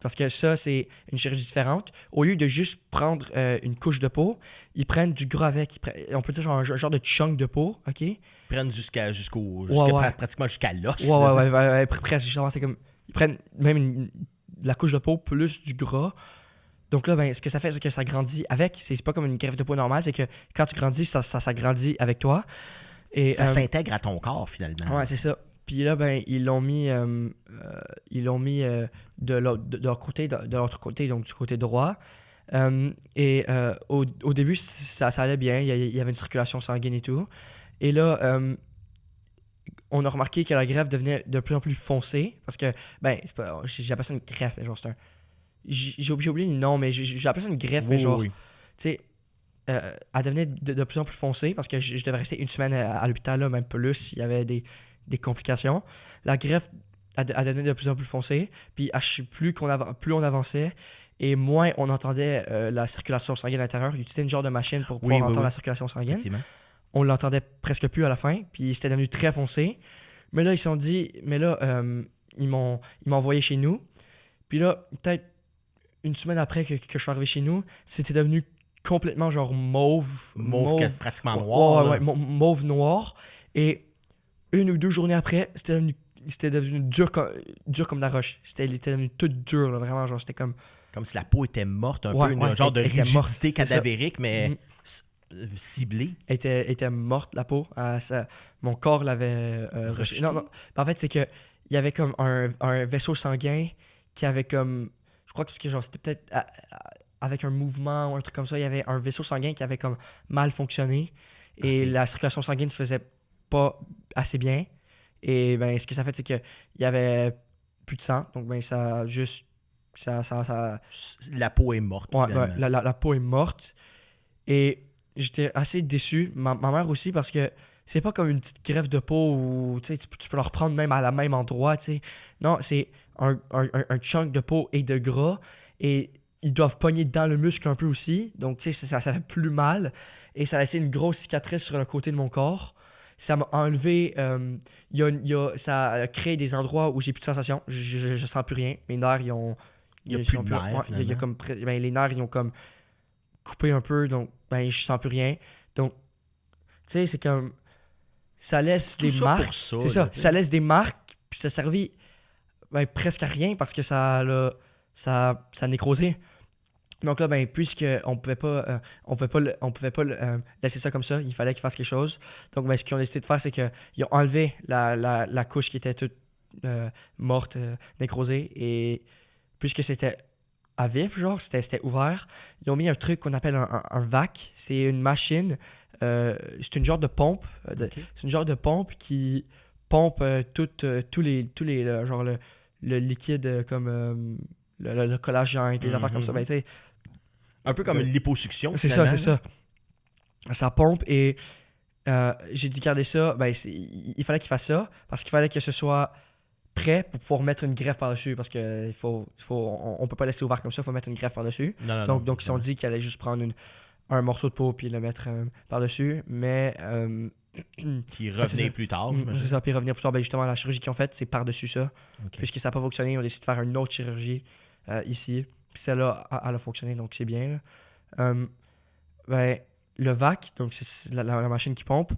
parce que ça, c'est une chirurgie différente. Au lieu de juste prendre une couche de peau, ils prennent du gras avec. On peut dire genre un genre de chunk de peau, OK?
Ils prennent pratiquement jusqu'à l'os.
Ouais, presque. Genre, c'est comme, ils prennent même la couche de peau plus du gras. Donc là, ben, ce que ça fait, c'est que ça grandit avec. C'est pas comme une greffe de peau normale, c'est que quand tu grandis, ça grandit avec toi. Et,
ça s'intègre à ton corps, finalement.
Ouais, c'est ça. Puis là, ben, ils l'ont mis de l'autre côté, de l'autre côté, donc du côté droit. Au début, ça allait bien. Il y avait une circulation sanguine et tout. Et là, on a remarqué que la greffe devenait de plus en plus foncée. Parce que, ben, j'appelle ça une greffe, mais genre, c'est un... J'ai oublié le nom, mais j'appelle ça une greffe, mais genre, tu sais, elle devenait de plus en plus foncée parce que je devais rester une semaine à l'hôpital, là, même plus, s'il y avait des complications. La greffe, elle devenait de plus en plus foncée, puis plus on avançait, et moins on entendait la circulation sanguine à l'intérieur. Ils utilisaient une genre de machine pour pouvoir entendre la circulation sanguine. On l'entendait presque plus à la fin, puis c'était devenu très foncé. Mais là, ils se sont dit, ils m'ont envoyé chez nous. Puis là, peut-être une semaine après que je suis arrivé chez nous, c'était devenu complètement genre mauve.
Mauve pratiquement noir.
Ouais, mauve noir. Et 1 ou 2 journées après, c'était devenu dur comme de la roche. C'était devenu tout dur, là, vraiment. Genre, c'était comme...
Comme si la peau était morte, un peu, un genre de rigidité cadavérique, mais ciblée.
Elle était morte, la peau. Mon corps l'avait rejeté. Non. En fait, c'est que il y avait comme un vaisseau sanguin qui avait comme... Je crois que c'était peut-être avec un mouvement ou un truc comme ça, il y avait un vaisseau sanguin qui avait comme mal fonctionné et la circulation sanguine ne se faisait pas assez bien. Et ben ce que ça fait, c'est qu'il y avait plus de sang. Donc ben ça juste...
La peau est morte, finalement.
La peau est morte. Et j'étais assez déçu. Ma mère aussi, parce que c'est pas comme une petite greffe de peau où tu peux la reprendre même à la même endroit. T'sais. Non, c'est un chunk de peau et de gras. Et ils doivent pogner dans le muscle un peu aussi. Donc, ça fait plus mal. Et ça a laissé une grosse cicatrice sur le côté de mon corps. Ça m'a enlevé... ça a créé des endroits où j'ai plus de sensation. Je sens plus rien. Mes nerfs, ils ont...
Il n'y a plus de nerfs, finalement.
Les nerfs, ils ont comme coupé un peu. Donc, ben, je sens plus rien. Donc, tu sais, c'est comme... Ça laisse des marques. C'est ça. Ça laisse des marques. Puis ça servit presque à rien parce que ça a nécrosé. Donc là, ben, puisqu'on pouvait pas laisser ça comme ça, il fallait qu'ils fassent quelque chose. Donc, ben, ce qu'ils ont décidé de faire, c'est qu'ils ont enlevé la couche qui était toute morte, nécrosée. Et puisque c'était à vif, genre, c'était ouvert. Ils ont mis un truc qu'on appelle un vac. C'est une machine, c'est une genre de pompe. C'est une genre de pompe qui pompe tous les genre le liquide comme le collagène, les affaires comme ça. Ben, tu sais,
Un peu comme une liposuction.
c'est ça, c'est ça. Ça pompe et j'ai dû garder ça. Ben, il fallait qu'il fasse ça parce qu'il fallait que ce soit prêt pour pouvoir mettre une greffe par-dessus parce que on peut pas laisser ouvert comme ça, il faut mettre une greffe par-dessus. Donc ils se sont dit qu'ils allaient juste prendre un morceau de peau puis le mettre par-dessus. Mais.
Qui revenait plus tard.
C'est ça, puis revenir plus tard. Ben, justement, la chirurgie qu'ils ont faite, c'est par-dessus ça.
Okay.
Puisque ça n'a pas fonctionné, ils ont décidé de faire une autre chirurgie ici. Puis celle-là, elle a fonctionné, donc c'est bien. Ben, le vac, donc c'est la machine qui pompe,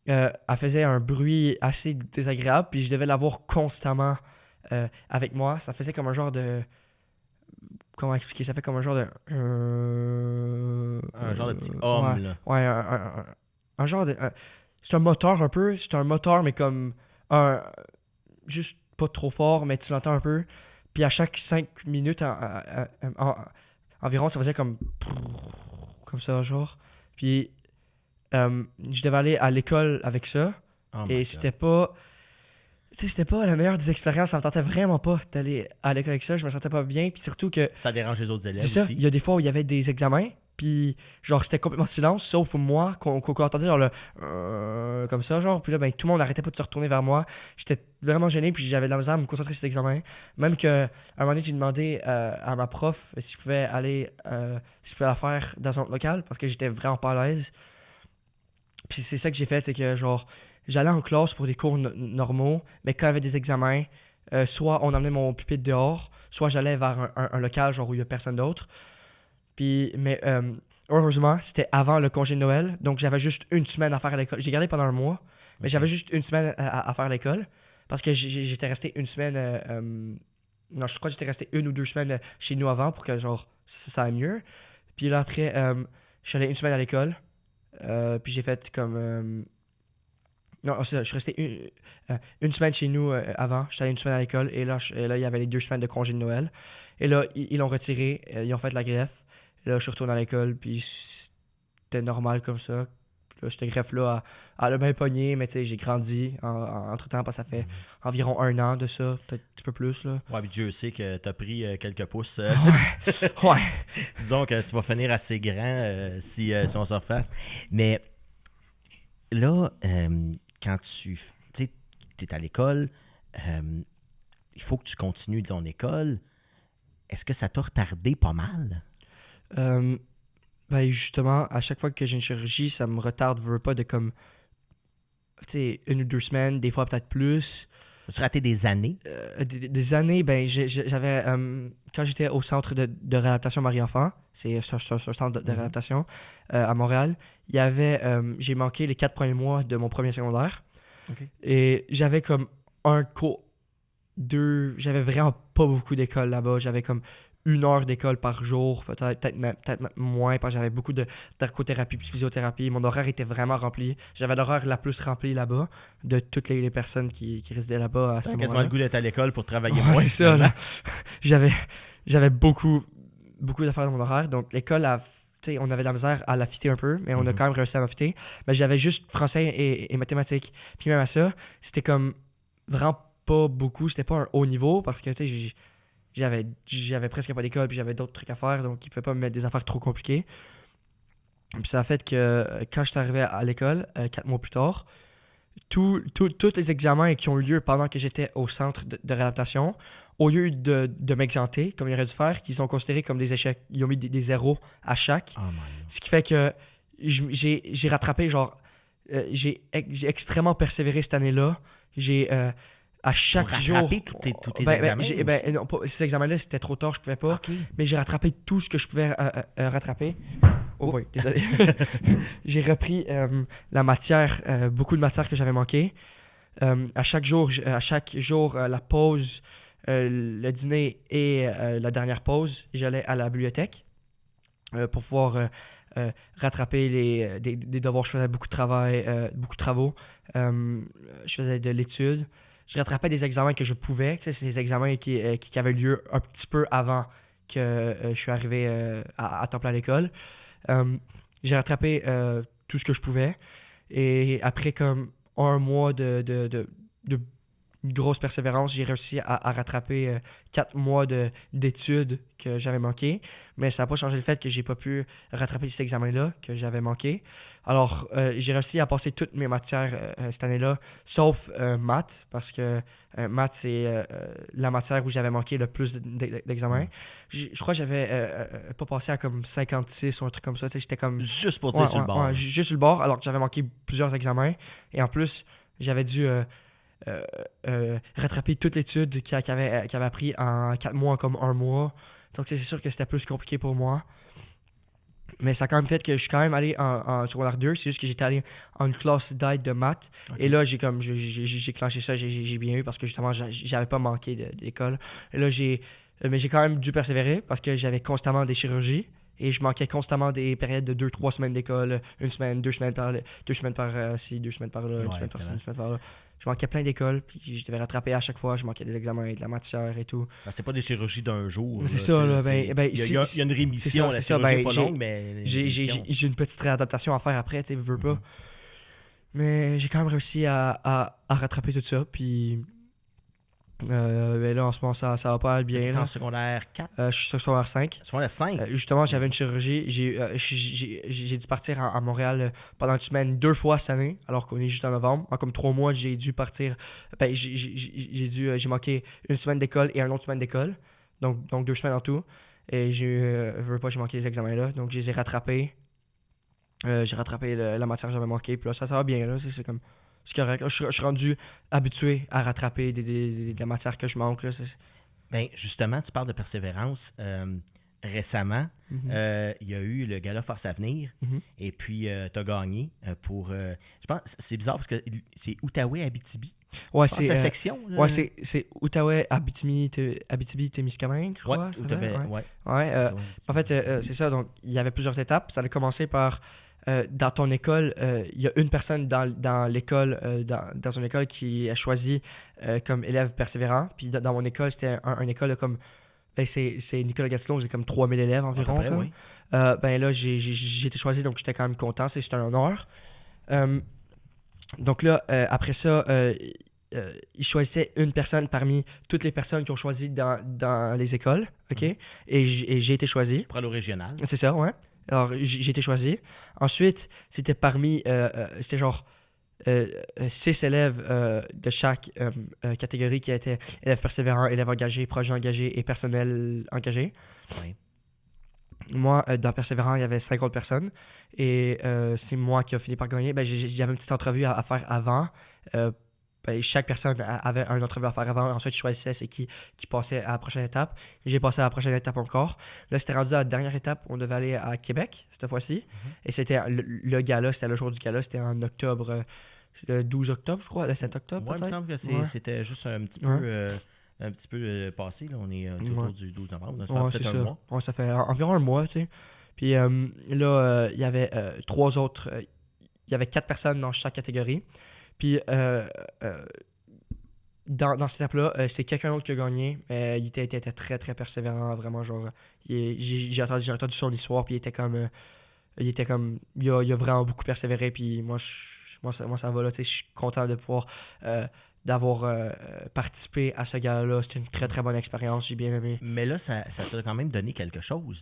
elle faisait un bruit assez désagréable, puis je devais l'avoir constamment avec moi. Ça faisait comme un genre de... Comment expliquer? Ça fait comme un genre de...
un genre de petit homme, là.
Ouais, un genre de... c'est un moteur un peu. C'est un moteur, mais comme... juste pas trop fort, mais tu l'entends un peu. Puis à chaque 5 minutes environ, ça faisait comme ça, genre. Puis je devais aller à l'école avec ça. Et c'était pas... Tu sais, c'était pas la meilleure des expériences. Ça me tentait vraiment pas d'aller à l'école avec ça. Je me sentais pas bien. Puis surtout que...
Ça dérange les autres élèves
c'est ça,
aussi.
il y a des fois où il y avait des examens. Puis genre c'était complètement silence, sauf moi, qu'on entendait genre le comme ça, genre. Puis là, ben tout le monde n'arrêtait pas de se retourner vers moi. J'étais vraiment gêné, puis j'avais de la misère à me concentrer sur cet examen. Même qu'à un moment donné, j'ai demandé à ma prof si je pouvais aller, si je pouvais la faire dans un autre local, parce que j'étais vraiment pas à l'aise. Puis c'est ça que j'ai fait, c'est que genre, j'allais en classe pour des cours normaux, mais quand il y avait des examens, soit on emmenait mon pupitre dehors, soit j'allais vers un local genre où il y a personne d'autre. Puis, mais heureusement, c'était avant le congé de Noël, donc j'avais juste une semaine à faire à l'école. J'ai gardé pendant un mois, mais j'avais juste une semaine à faire à l'école, parce que j'étais resté une semaine... non, je crois que j'étais resté 1 ou 2 semaines chez nous avant pour que genre ça aille mieux. Puis là, après, je suis allé une semaine à l'école, puis j'ai fait comme... non, je suis resté une semaine chez nous avant. J'étais allé une semaine à l'école. Et là, il y avait les 2 semaines de congé de Noël. Et là, ils l'ont retiré. Ils ont fait la greffe. Et là, je suis retourné à l'école. Puis c'était normal comme ça. Là, cette greffe-là, elle a bien pogné. Mais tu sais, j'ai grandi entre-temps. Parce que ça fait environ 1 an de ça. Peut-être un petit peu plus. Là.
Ouais, puis Dieu sait que t'as pris quelques pouces.
Ouais.
Disons que tu vas finir assez grand si on se refasse. Mais là... quand tu es à l'école, il faut que tu continues ton école. Est-ce que ça t'a retardé pas mal?
Ben justement, à chaque fois que j'ai une chirurgie, ça me retarde, veux pas, de comme, tu sais, 1 ou 2 semaines, des fois peut-être plus.
As-tu raté des années?
Des années, ben j'avais, quand j'étais au centre de réadaptation Marie-Enfant, c'est un centre de réadaptation à Montréal, il y avait, j'ai manqué les 4 premiers mois de mon premier secondaire.
Okay.
Et j'avais comme un cours, j'avais vraiment pas beaucoup d'école là-bas. J'avais comme 1 heure d'école par jour, peut-être même moins, parce que j'avais beaucoup de ergothérapie puis de physiothérapie. Mon horaire était vraiment rempli. J'avais l'horaire la plus remplie là-bas de toutes les personnes qui résidaient là-bas à ce moment-là.
Quasiment le goût d'être à l'école pour travailler moins.
C'est ça, là. J'avais beaucoup d'affaires dans mon horaire. Donc l'école, on avait de la misère à la fitter un peu, mais on a quand même réussi à la fitter. Mais j'avais juste français et mathématiques. Puis même à ça, c'était comme vraiment pas beaucoup. C'était pas un haut niveau parce que j'avais presque pas d'école, puis j'avais d'autres trucs à faire, donc ils pouvaient pas me mettre des affaires trop compliquées. Puis ça a fait que quand je suis arrivé à l'école, 4 mois plus tard, tous les examens qui ont eu lieu pendant que j'étais au centre de réadaptation, au lieu de m'exenter, comme ils auraient dû faire, qu'ils ont considéré comme des échecs. Ils ont mis des zéros à chaque. Ce qui fait que j'ai rattrapé, genre... j'ai extrêmement persévéré cette année-là. J'ai... à chaque jour...
tous tes examens?
Non, ces examens-là, c'était trop tard, je pouvais pas.
Okay.
Mais j'ai rattrapé tout ce que je pouvais rattraper. Oh oui, désolé. J'ai repris la matière, beaucoup de matière que j'avais manqué. À chaque jour, la pause, le dîner et la dernière pause, j'allais à la bibliothèque pour pouvoir rattraper des devoirs. Je faisais beaucoup de travail, beaucoup de travaux. Je faisais de l'étude. Je rattrapais des examens que je pouvais. Tu sais, c'est des examens qui avaient lieu un petit peu avant que je suis arrivé à temps plein à l'école. J'ai rattrapé tout ce que je pouvais. Et après comme un mois de une grosse persévérance, j'ai réussi à rattraper 4 mois d'études que j'avais manqué. Mais ça n'a pas changé le fait que j'ai pas pu rattraper cet examen-là que j'avais manqué. Alors, j'ai réussi à passer toutes mes matières cette année-là, sauf maths, parce que maths, c'est la matière où j'avais manqué le plus d'examens. Je crois que j'avais pas passé à comme 56 ou un truc comme ça. J'étais comme...
Juste pour dire sur le bord.
Juste sur le bord, alors que j'avais manqué plusieurs examens. Et en plus, j'avais dû... rattraper toute l'étude qu'il avait appris en 4 mois comme 1 mois. Donc c'est sûr que c'était plus compliqué pour moi. Mais ça a quand même fait que je suis quand même allé en secondaire 2. C'est juste que j'étais allé en une classe d'aide de maths. Okay. Et là, j'ai clenché ça, j'ai bien eu parce que justement, j'avais pas manqué d'école. Et là, mais j'ai quand même dû persévérer parce que j'avais constamment des chirurgies. Et je manquais constamment des périodes de 2-3 semaines d'école, 1 semaine, 2 semaines par-ci, 2 semaines par-là, 1 semaine par-ci, 1 semaine par-là. Je manquais plein d'écoles, puis je devais rattraper à chaque fois, je manquais des examens, de la matière et tout.
C'est pas des chirurgies d'un jour.
C'est ça, là.
Il y a une rémission, la chirurgie n'est pas longue, mais...
J'ai une petite réadaptation à faire après, tu sais, veux pas. Mais j'ai quand même réussi à rattraper tout ça, puis... là en ce moment ça va pas bien.
Tu es en secondaire 4?
Je suis en secondaire 5.
Secondaire 5?
Justement, j'avais une chirurgie. J'ai dû partir à Montréal pendant une semaine 2 fois cette année, alors qu'on est juste en novembre. En comme 3 mois, j'ai dû partir. J'ai manqué 1 semaine d'école et 1 autre semaine d'école. Donc 2 semaines en tout. Et j'ai manqué les examens là. Donc je les ai rattrapés. J'ai rattrapé la matière que j'avais manqué. Puis là, ça va bien. Là. C'est comme... C'est correct. Je suis rendu habitué à rattraper de la matière que je manque. Là.
Ben, justement, tu parles de persévérance. Récemment, il y a eu le Gala Force Avenir et puis tu as gagné pour... je pense c'est bizarre parce que c'est Outaouais-Abitibi.
Ouais, c'est
la section. Là.
Ouais, c'est Outaouais-Abitibi-Témiscamingue, je crois. En fait, c'est ça. Donc, il y avait plusieurs étapes. Ça a commencé par... dans ton école, il y a une personne dans l'école, dans une école qui a choisi comme élève persévérant. Puis dans mon école, c'était une école de comme... c'est Nicolas Gatineau, c'est comme 3000 élèves environ.
Près, oui.
Là, j'ai été choisi, donc j'étais quand même content. C'est un honneur. Donc là, après ça, ils choisissaient une personne parmi toutes les personnes qui ont choisi dans les écoles. OK? Et j'ai été choisi.
Pour aller au régional.
C'est ça, ouais. Alors, j'ai été choisi. Ensuite, c'était parmi... c'était genre 6 élèves de chaque catégorie qui étaient élèves persévérants, élèves engagés, projets engagés et personnel engagé.
Oui.
Moi, dans persévérant, il y avait 50 personnes. Et c'est moi qui ai fini par gagner. J'avais une petite entrevue à faire avant. Chaque personne avait une entrevue à faire avant. Ensuite, je choisissais c'est qui passait à la prochaine étape. J'ai passé à la prochaine étape encore. Là, c'était rendu à la dernière étape. On devait aller à Québec, cette fois-ci. Et c'était le gala, c'était le jour du gala. C'était en octobre, le 12 octobre, je crois, le 7 octobre,
Ouais, il me semble que c'était juste un petit peu passé. Là. On est autour du 12 novembre. Ça fait peut-être un mois.
Ouais, ça fait environ un mois, tu sais. Puis là, il y avait 3 autres... il y avait 4 personnes dans chaque catégorie. Puis, dans cette étape-là, c'est quelqu'un d'autre qui a gagné. Il était très, très persévérant, vraiment. Genre, j'ai entendu son histoire, puis il a vraiment beaucoup persévéré. Puis moi, ça va, là. Tu sais, je suis content de pouvoir... d'avoir participé à ce gala-là. C'était une très, très bonne expérience. J'ai bien aimé.
Mais là, ça t'a quand même donné quelque chose.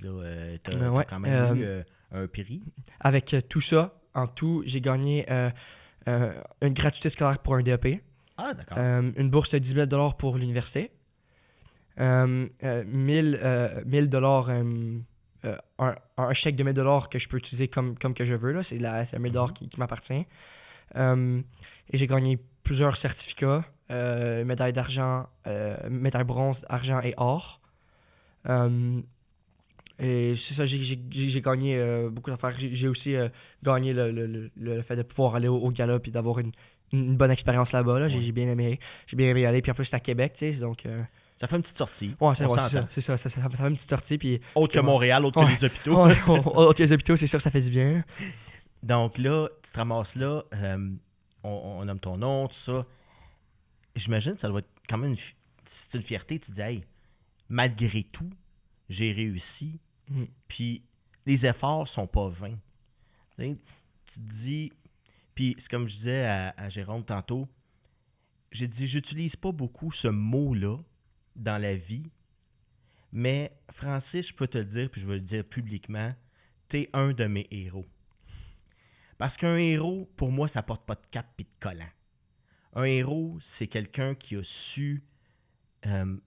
T'as quand même eu un prix.
Avec tout ça, en tout, j'ai gagné... une gratuité scolaire pour un DEP.
Ah, d'accord.
Une bourse de 10 000 $ pour l'université. 1 000 un chèque de 1 000 $ que je peux utiliser comme que je veux. Là. C'est 1 000 $ qui m'appartient. Et j'ai gagné plusieurs certificats. Médaille d'argent, médaille bronze, argent et or. Et c'est ça, j'ai gagné beaucoup d'affaires. J'ai aussi gagné le fait de pouvoir aller au gala et d'avoir une bonne expérience là-bas. Là. J'ai bien aimé y aller. Puis en plus, c'est à Québec, tu sais, donc...
Ça fait une petite sortie.
Ouais, c'est ça. Ça fait une petite sortie. Puis,
autre que Montréal, autre que les hôpitaux.
Autre que les hôpitaux, c'est sûr, ça fait du bien.
Donc là, tu te ramasses là, on nomme ton nom, tout ça. J'imagine que ça doit être quand même c'est une fierté. Tu te dis, hey, malgré tout, j'ai réussi,
Mhm.
puis les efforts sont pas vains. Tu sais, tu te dis, puis c'est comme je disais à Jérôme tantôt, j'ai dit, j'utilise pas beaucoup ce mot-là dans la vie, mais Francis, je peux te le dire, puis je vais le dire publiquement, t'es un de mes héros. Parce qu'un héros, pour moi, ça porte pas de cap et de collant. Un héros, c'est quelqu'un qui a su,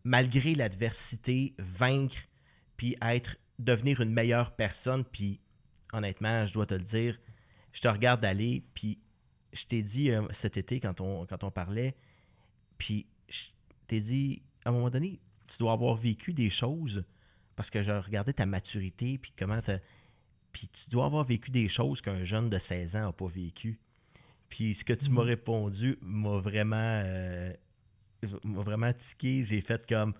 malgré l'adversité, vaincre, puis devenir une meilleure personne. Puis, honnêtement, je dois te le dire, je te regarde aller, puis je t'ai dit cet été, quand on parlait, puis je t'ai dit, à un moment donné, tu dois avoir vécu des choses, parce que je regardais ta maturité, puis comment puis tu dois avoir vécu des choses qu'un jeune de 16 ans n'a pas vécu. Puis ce que tu m'as répondu m'a vraiment tiqué. J'ai fait comme...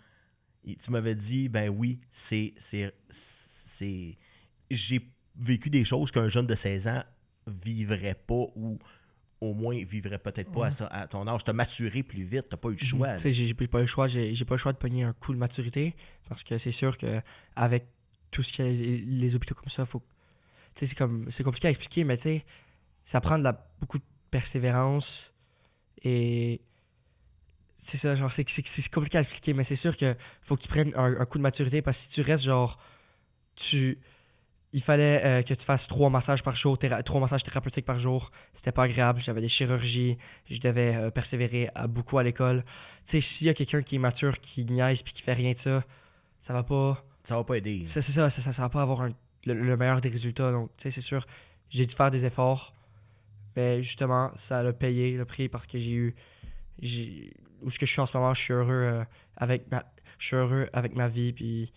Tu m'avais dit, ben oui, j'ai vécu des choses qu'un jeune de 16 ans vivrait pas, ou au moins vivrait peut-être pas à ton âge. Tu as maturé plus vite, tu n'as pas eu le choix.
Tu sais, j'ai pas eu le choix. J'ai pas le choix de pogner un coup de maturité, parce que c'est sûr qu'avec tout ce qu'il y a, les hôpitaux comme ça, faut... Tu sais, c'est compliqué à expliquer, mais tu sais, ça prend beaucoup de persévérance, et c'est ça, genre, c'est compliqué à expliquer, mais c'est sûr que faut que tu prennes un coup de maturité, parce que si tu restes, genre, il fallait que tu fasses 3 massages par jour, 3 massages thérapeutiques par jour, c'était pas agréable, j'avais des chirurgies, je devais persévérer beaucoup à l'école. Tu sais, s'il y a quelqu'un qui est mature, qui niaise puis qui fait rien de ça, ça va pas...
Ça va pas aider.
C'est ça va pas avoir le meilleur des résultats. Donc, tu sais, c'est sûr, j'ai dû faire des efforts. Mais justement, ça a payé le prix, parce que où ce que je suis en ce moment, je suis heureux avec ma vie, puis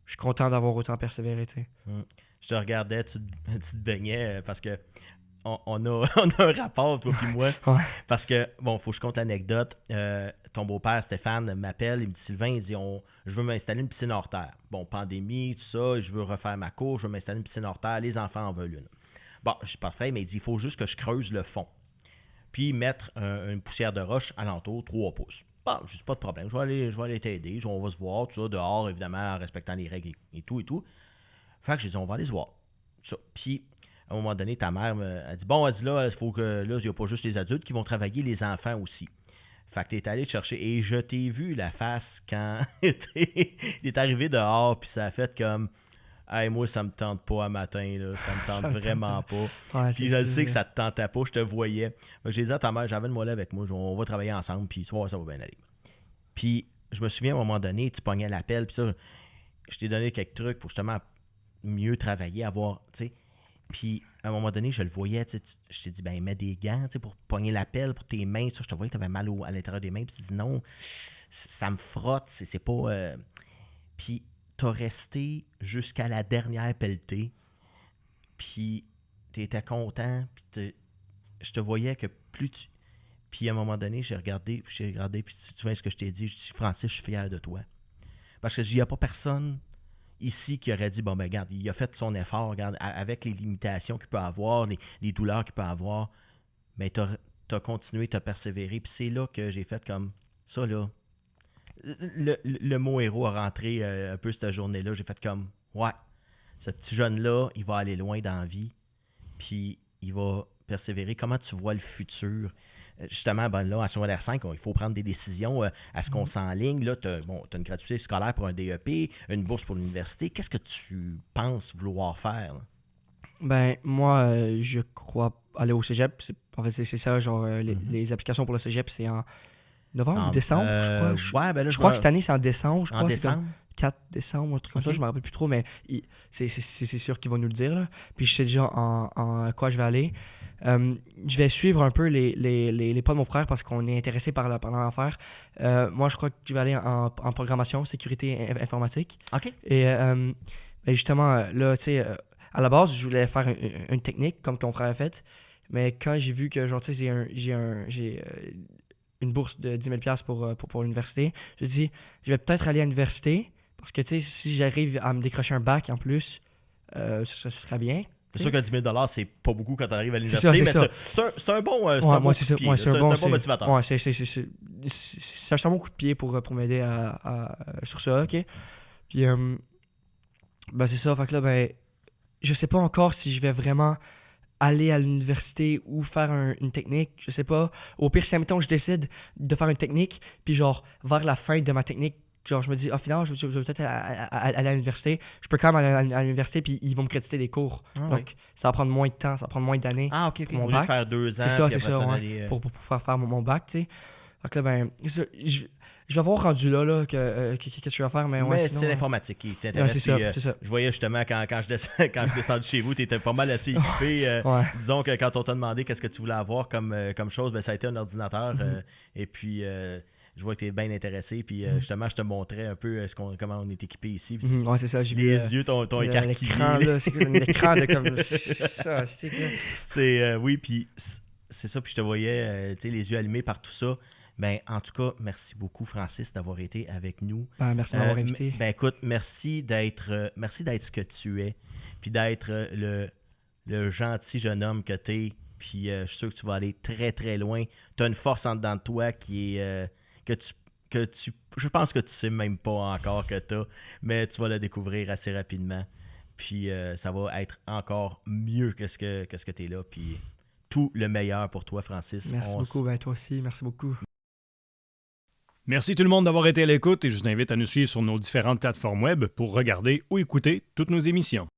je suis content d'avoir autant persévéré, tu sais.
Je te regardais, tu te baignais, parce que on a un rapport, toi et moi.
Ouais.
Parce que, bon, faut que je compte l'anecdote. Ton beau-père, Stéphane, m'appelle, il me dit, Sylvain, il dit, je veux m'installer une piscine hors terre. Bon, pandémie, tout ça, je veux refaire ma cour, je veux m'installer une piscine hors terre, les enfants en veulent une. Bon, je suis parfait, mais il dit, il faut juste que je creuse le fond. Puis mettre une poussière de roche alentour, 3 pouces. Bon, je dis, pas de problème, je vais aller t'aider, on va se voir, tout ça, dehors, évidemment, en respectant les règles et tout et tout. Fait que j'ai dit, on va aller se voir. Ça. Puis, à un moment donné, ta mère a dit, bon, elle dit là, il faut que, là, il n'y a pas juste les adultes qui vont travailler, les enfants aussi. Fait que t'es allé te chercher, et je t'ai vu la face quand t'es arrivé dehors, puis ça a fait comme, hey, moi, ça me tente pas à matin, là, ça me tente vraiment pas.
Ouais,
Puis je sais que ça te tentait pas, je te voyais. Fait que j'ai dit à ta mère, j'avais le mollet avec moi, on va travailler ensemble, puis tu vas voir, ça va bien aller. Puis je me souviens, à un moment donné, tu pognais l'appel, puis ça, je t'ai donné quelques trucs pour justement mieux travailler, avoir, tu sais. Puis, à un moment donné, je le voyais, tu sais, je t'ai dit, ben, mets des gants, tu sais, pour pogner la pelle, pour tes mains, tu sais, je te voyais que tu avais mal à l'intérieur des mains, puis tu dis, non, ça me frotte, c'est pas... Puis, t'as resté jusqu'à la dernière pelletée, puis t'étais content, puis je te voyais que plus tu... Puis, à un moment donné, j'ai regardé, puis tu vois ce que je t'ai dit, je dis, Francis, je suis fier de toi. Parce que il n'y a pas personne ici qui aurait dit, bon, ben regarde, il a fait son effort, regarde, avec les limitations qu'il peut avoir, les douleurs qu'il peut avoir, mais t'as continué, t'as persévéré, puis c'est là que j'ai fait comme, ça là, le mot héros a rentré un peu cette journée-là, j'ai fait comme, ouais, ce petit jeune-là, il va aller loin dans la vie, puis il va persévérer. Comment tu vois le futur? Justement, ben là, à secondaire 5, il faut prendre des décisions. Est-ce qu'on s'enligne? Là, tu as une gratuité scolaire pour un DEP, une bourse pour l'université. Qu'est-ce que tu penses vouloir faire? Là?
Ben, moi, je crois aller au cégep. En fait, c'est ça, genre, les applications pour le cégep, c'est en novembre ou décembre, je crois. Je crois que cette année, c'est en décembre. Je crois que c'est comme 4 décembre, un truc comme ça, je me rappelle plus trop, mais c'est sûr qu'ils vont nous le dire. Là. Puis je sais déjà en quoi je vais aller. Je vais suivre un peu les pas de mon frère, parce qu'on est intéressé par l'affaire. Moi, je crois que je vais aller en programmation, sécurité informatique.
OK.
Et ben justement, là, tu sais, à la base, je voulais faire une technique comme ton frère a fait. Mais quand j'ai vu que, genre, tu sais, j'ai une bourse de 10 000$ pour l'université, je me suis dit, je vais peut-être aller à l'université, parce que, tu sais, si j'arrive à me décrocher un bac en plus, ça serait bien.
C'est sûr que 10 000$, c'est pas beaucoup quand tu arrives à l'université, mais c'est un bon motivateur.
Ouais, c'est un bon coup de pied pour m'aider sur ça, OK? Puis, Ben, c'est ça. Fait que là, ben, je sais pas encore si je vais vraiment aller à l'université ou faire une technique. Je sais pas. Au pire, si, admettons, je décide de faire une technique, puis genre, vers la fin de ma technique, genre, je me dis, finalement, je vais peut-être aller à l'université. Je peux quand même aller à l'université, puis ils vont me créditer des cours.
Ah,
Donc, ça va prendre moins de temps, ça va prendre moins d'années.
Ah, ok, ok.
Pour mon
Au lieu de
bac.
faire 2 ans,
C'est ça,
puis
c'est
après
ça, ouais,
aller,
pour faire mon bac, tu sais. Fait que là, ben, je vais avoir rendu là que je vais faire, mais ouais,
mais
sinon,
c'est l'informatique qui
ouais,
t'intéresse.
c'est ça,
puis,
c'est ça.
Je voyais justement quand je descendu chez vous, tu étais pas mal assez équipé.
Ouais.
Disons que quand on t'a demandé qu'est-ce que tu voulais avoir comme chose, ben, ça a été un ordinateur. Et puis, je vois que tu es bien intéressé. Puis, justement, je te montrais un peu comment on est équipé ici. Puis,
Ouais, c'est ça, j'ai
les
vu.
yeux t'ont écarquillé.
L'écran, là, c'est un écran de comme ça, c'est là.
Oui, puis c'est ça. Puis, je te voyais, tu sais, les yeux allumés par tout ça. Ben, en tout cas, merci beaucoup, Francis, d'avoir été avec nous.
Ben, merci de m'avoir invité.
Ben, écoute, merci d'être ce que tu es, puis d'être le gentil jeune homme que tu es, puis je suis sûr que tu vas aller très, très loin. Tu as une force en dedans de toi qui est je pense que tu sais même pas encore que tu as, mais tu vas le découvrir assez rapidement. Puis ça va être encore mieux que ce que tu es là. Puis tout le meilleur pour toi, Francis.
Merci beaucoup, ben toi aussi, merci beaucoup.
Merci tout le monde d'avoir été à l'écoute et je vous invite à nous suivre sur nos différentes plateformes web pour regarder ou écouter toutes nos émissions.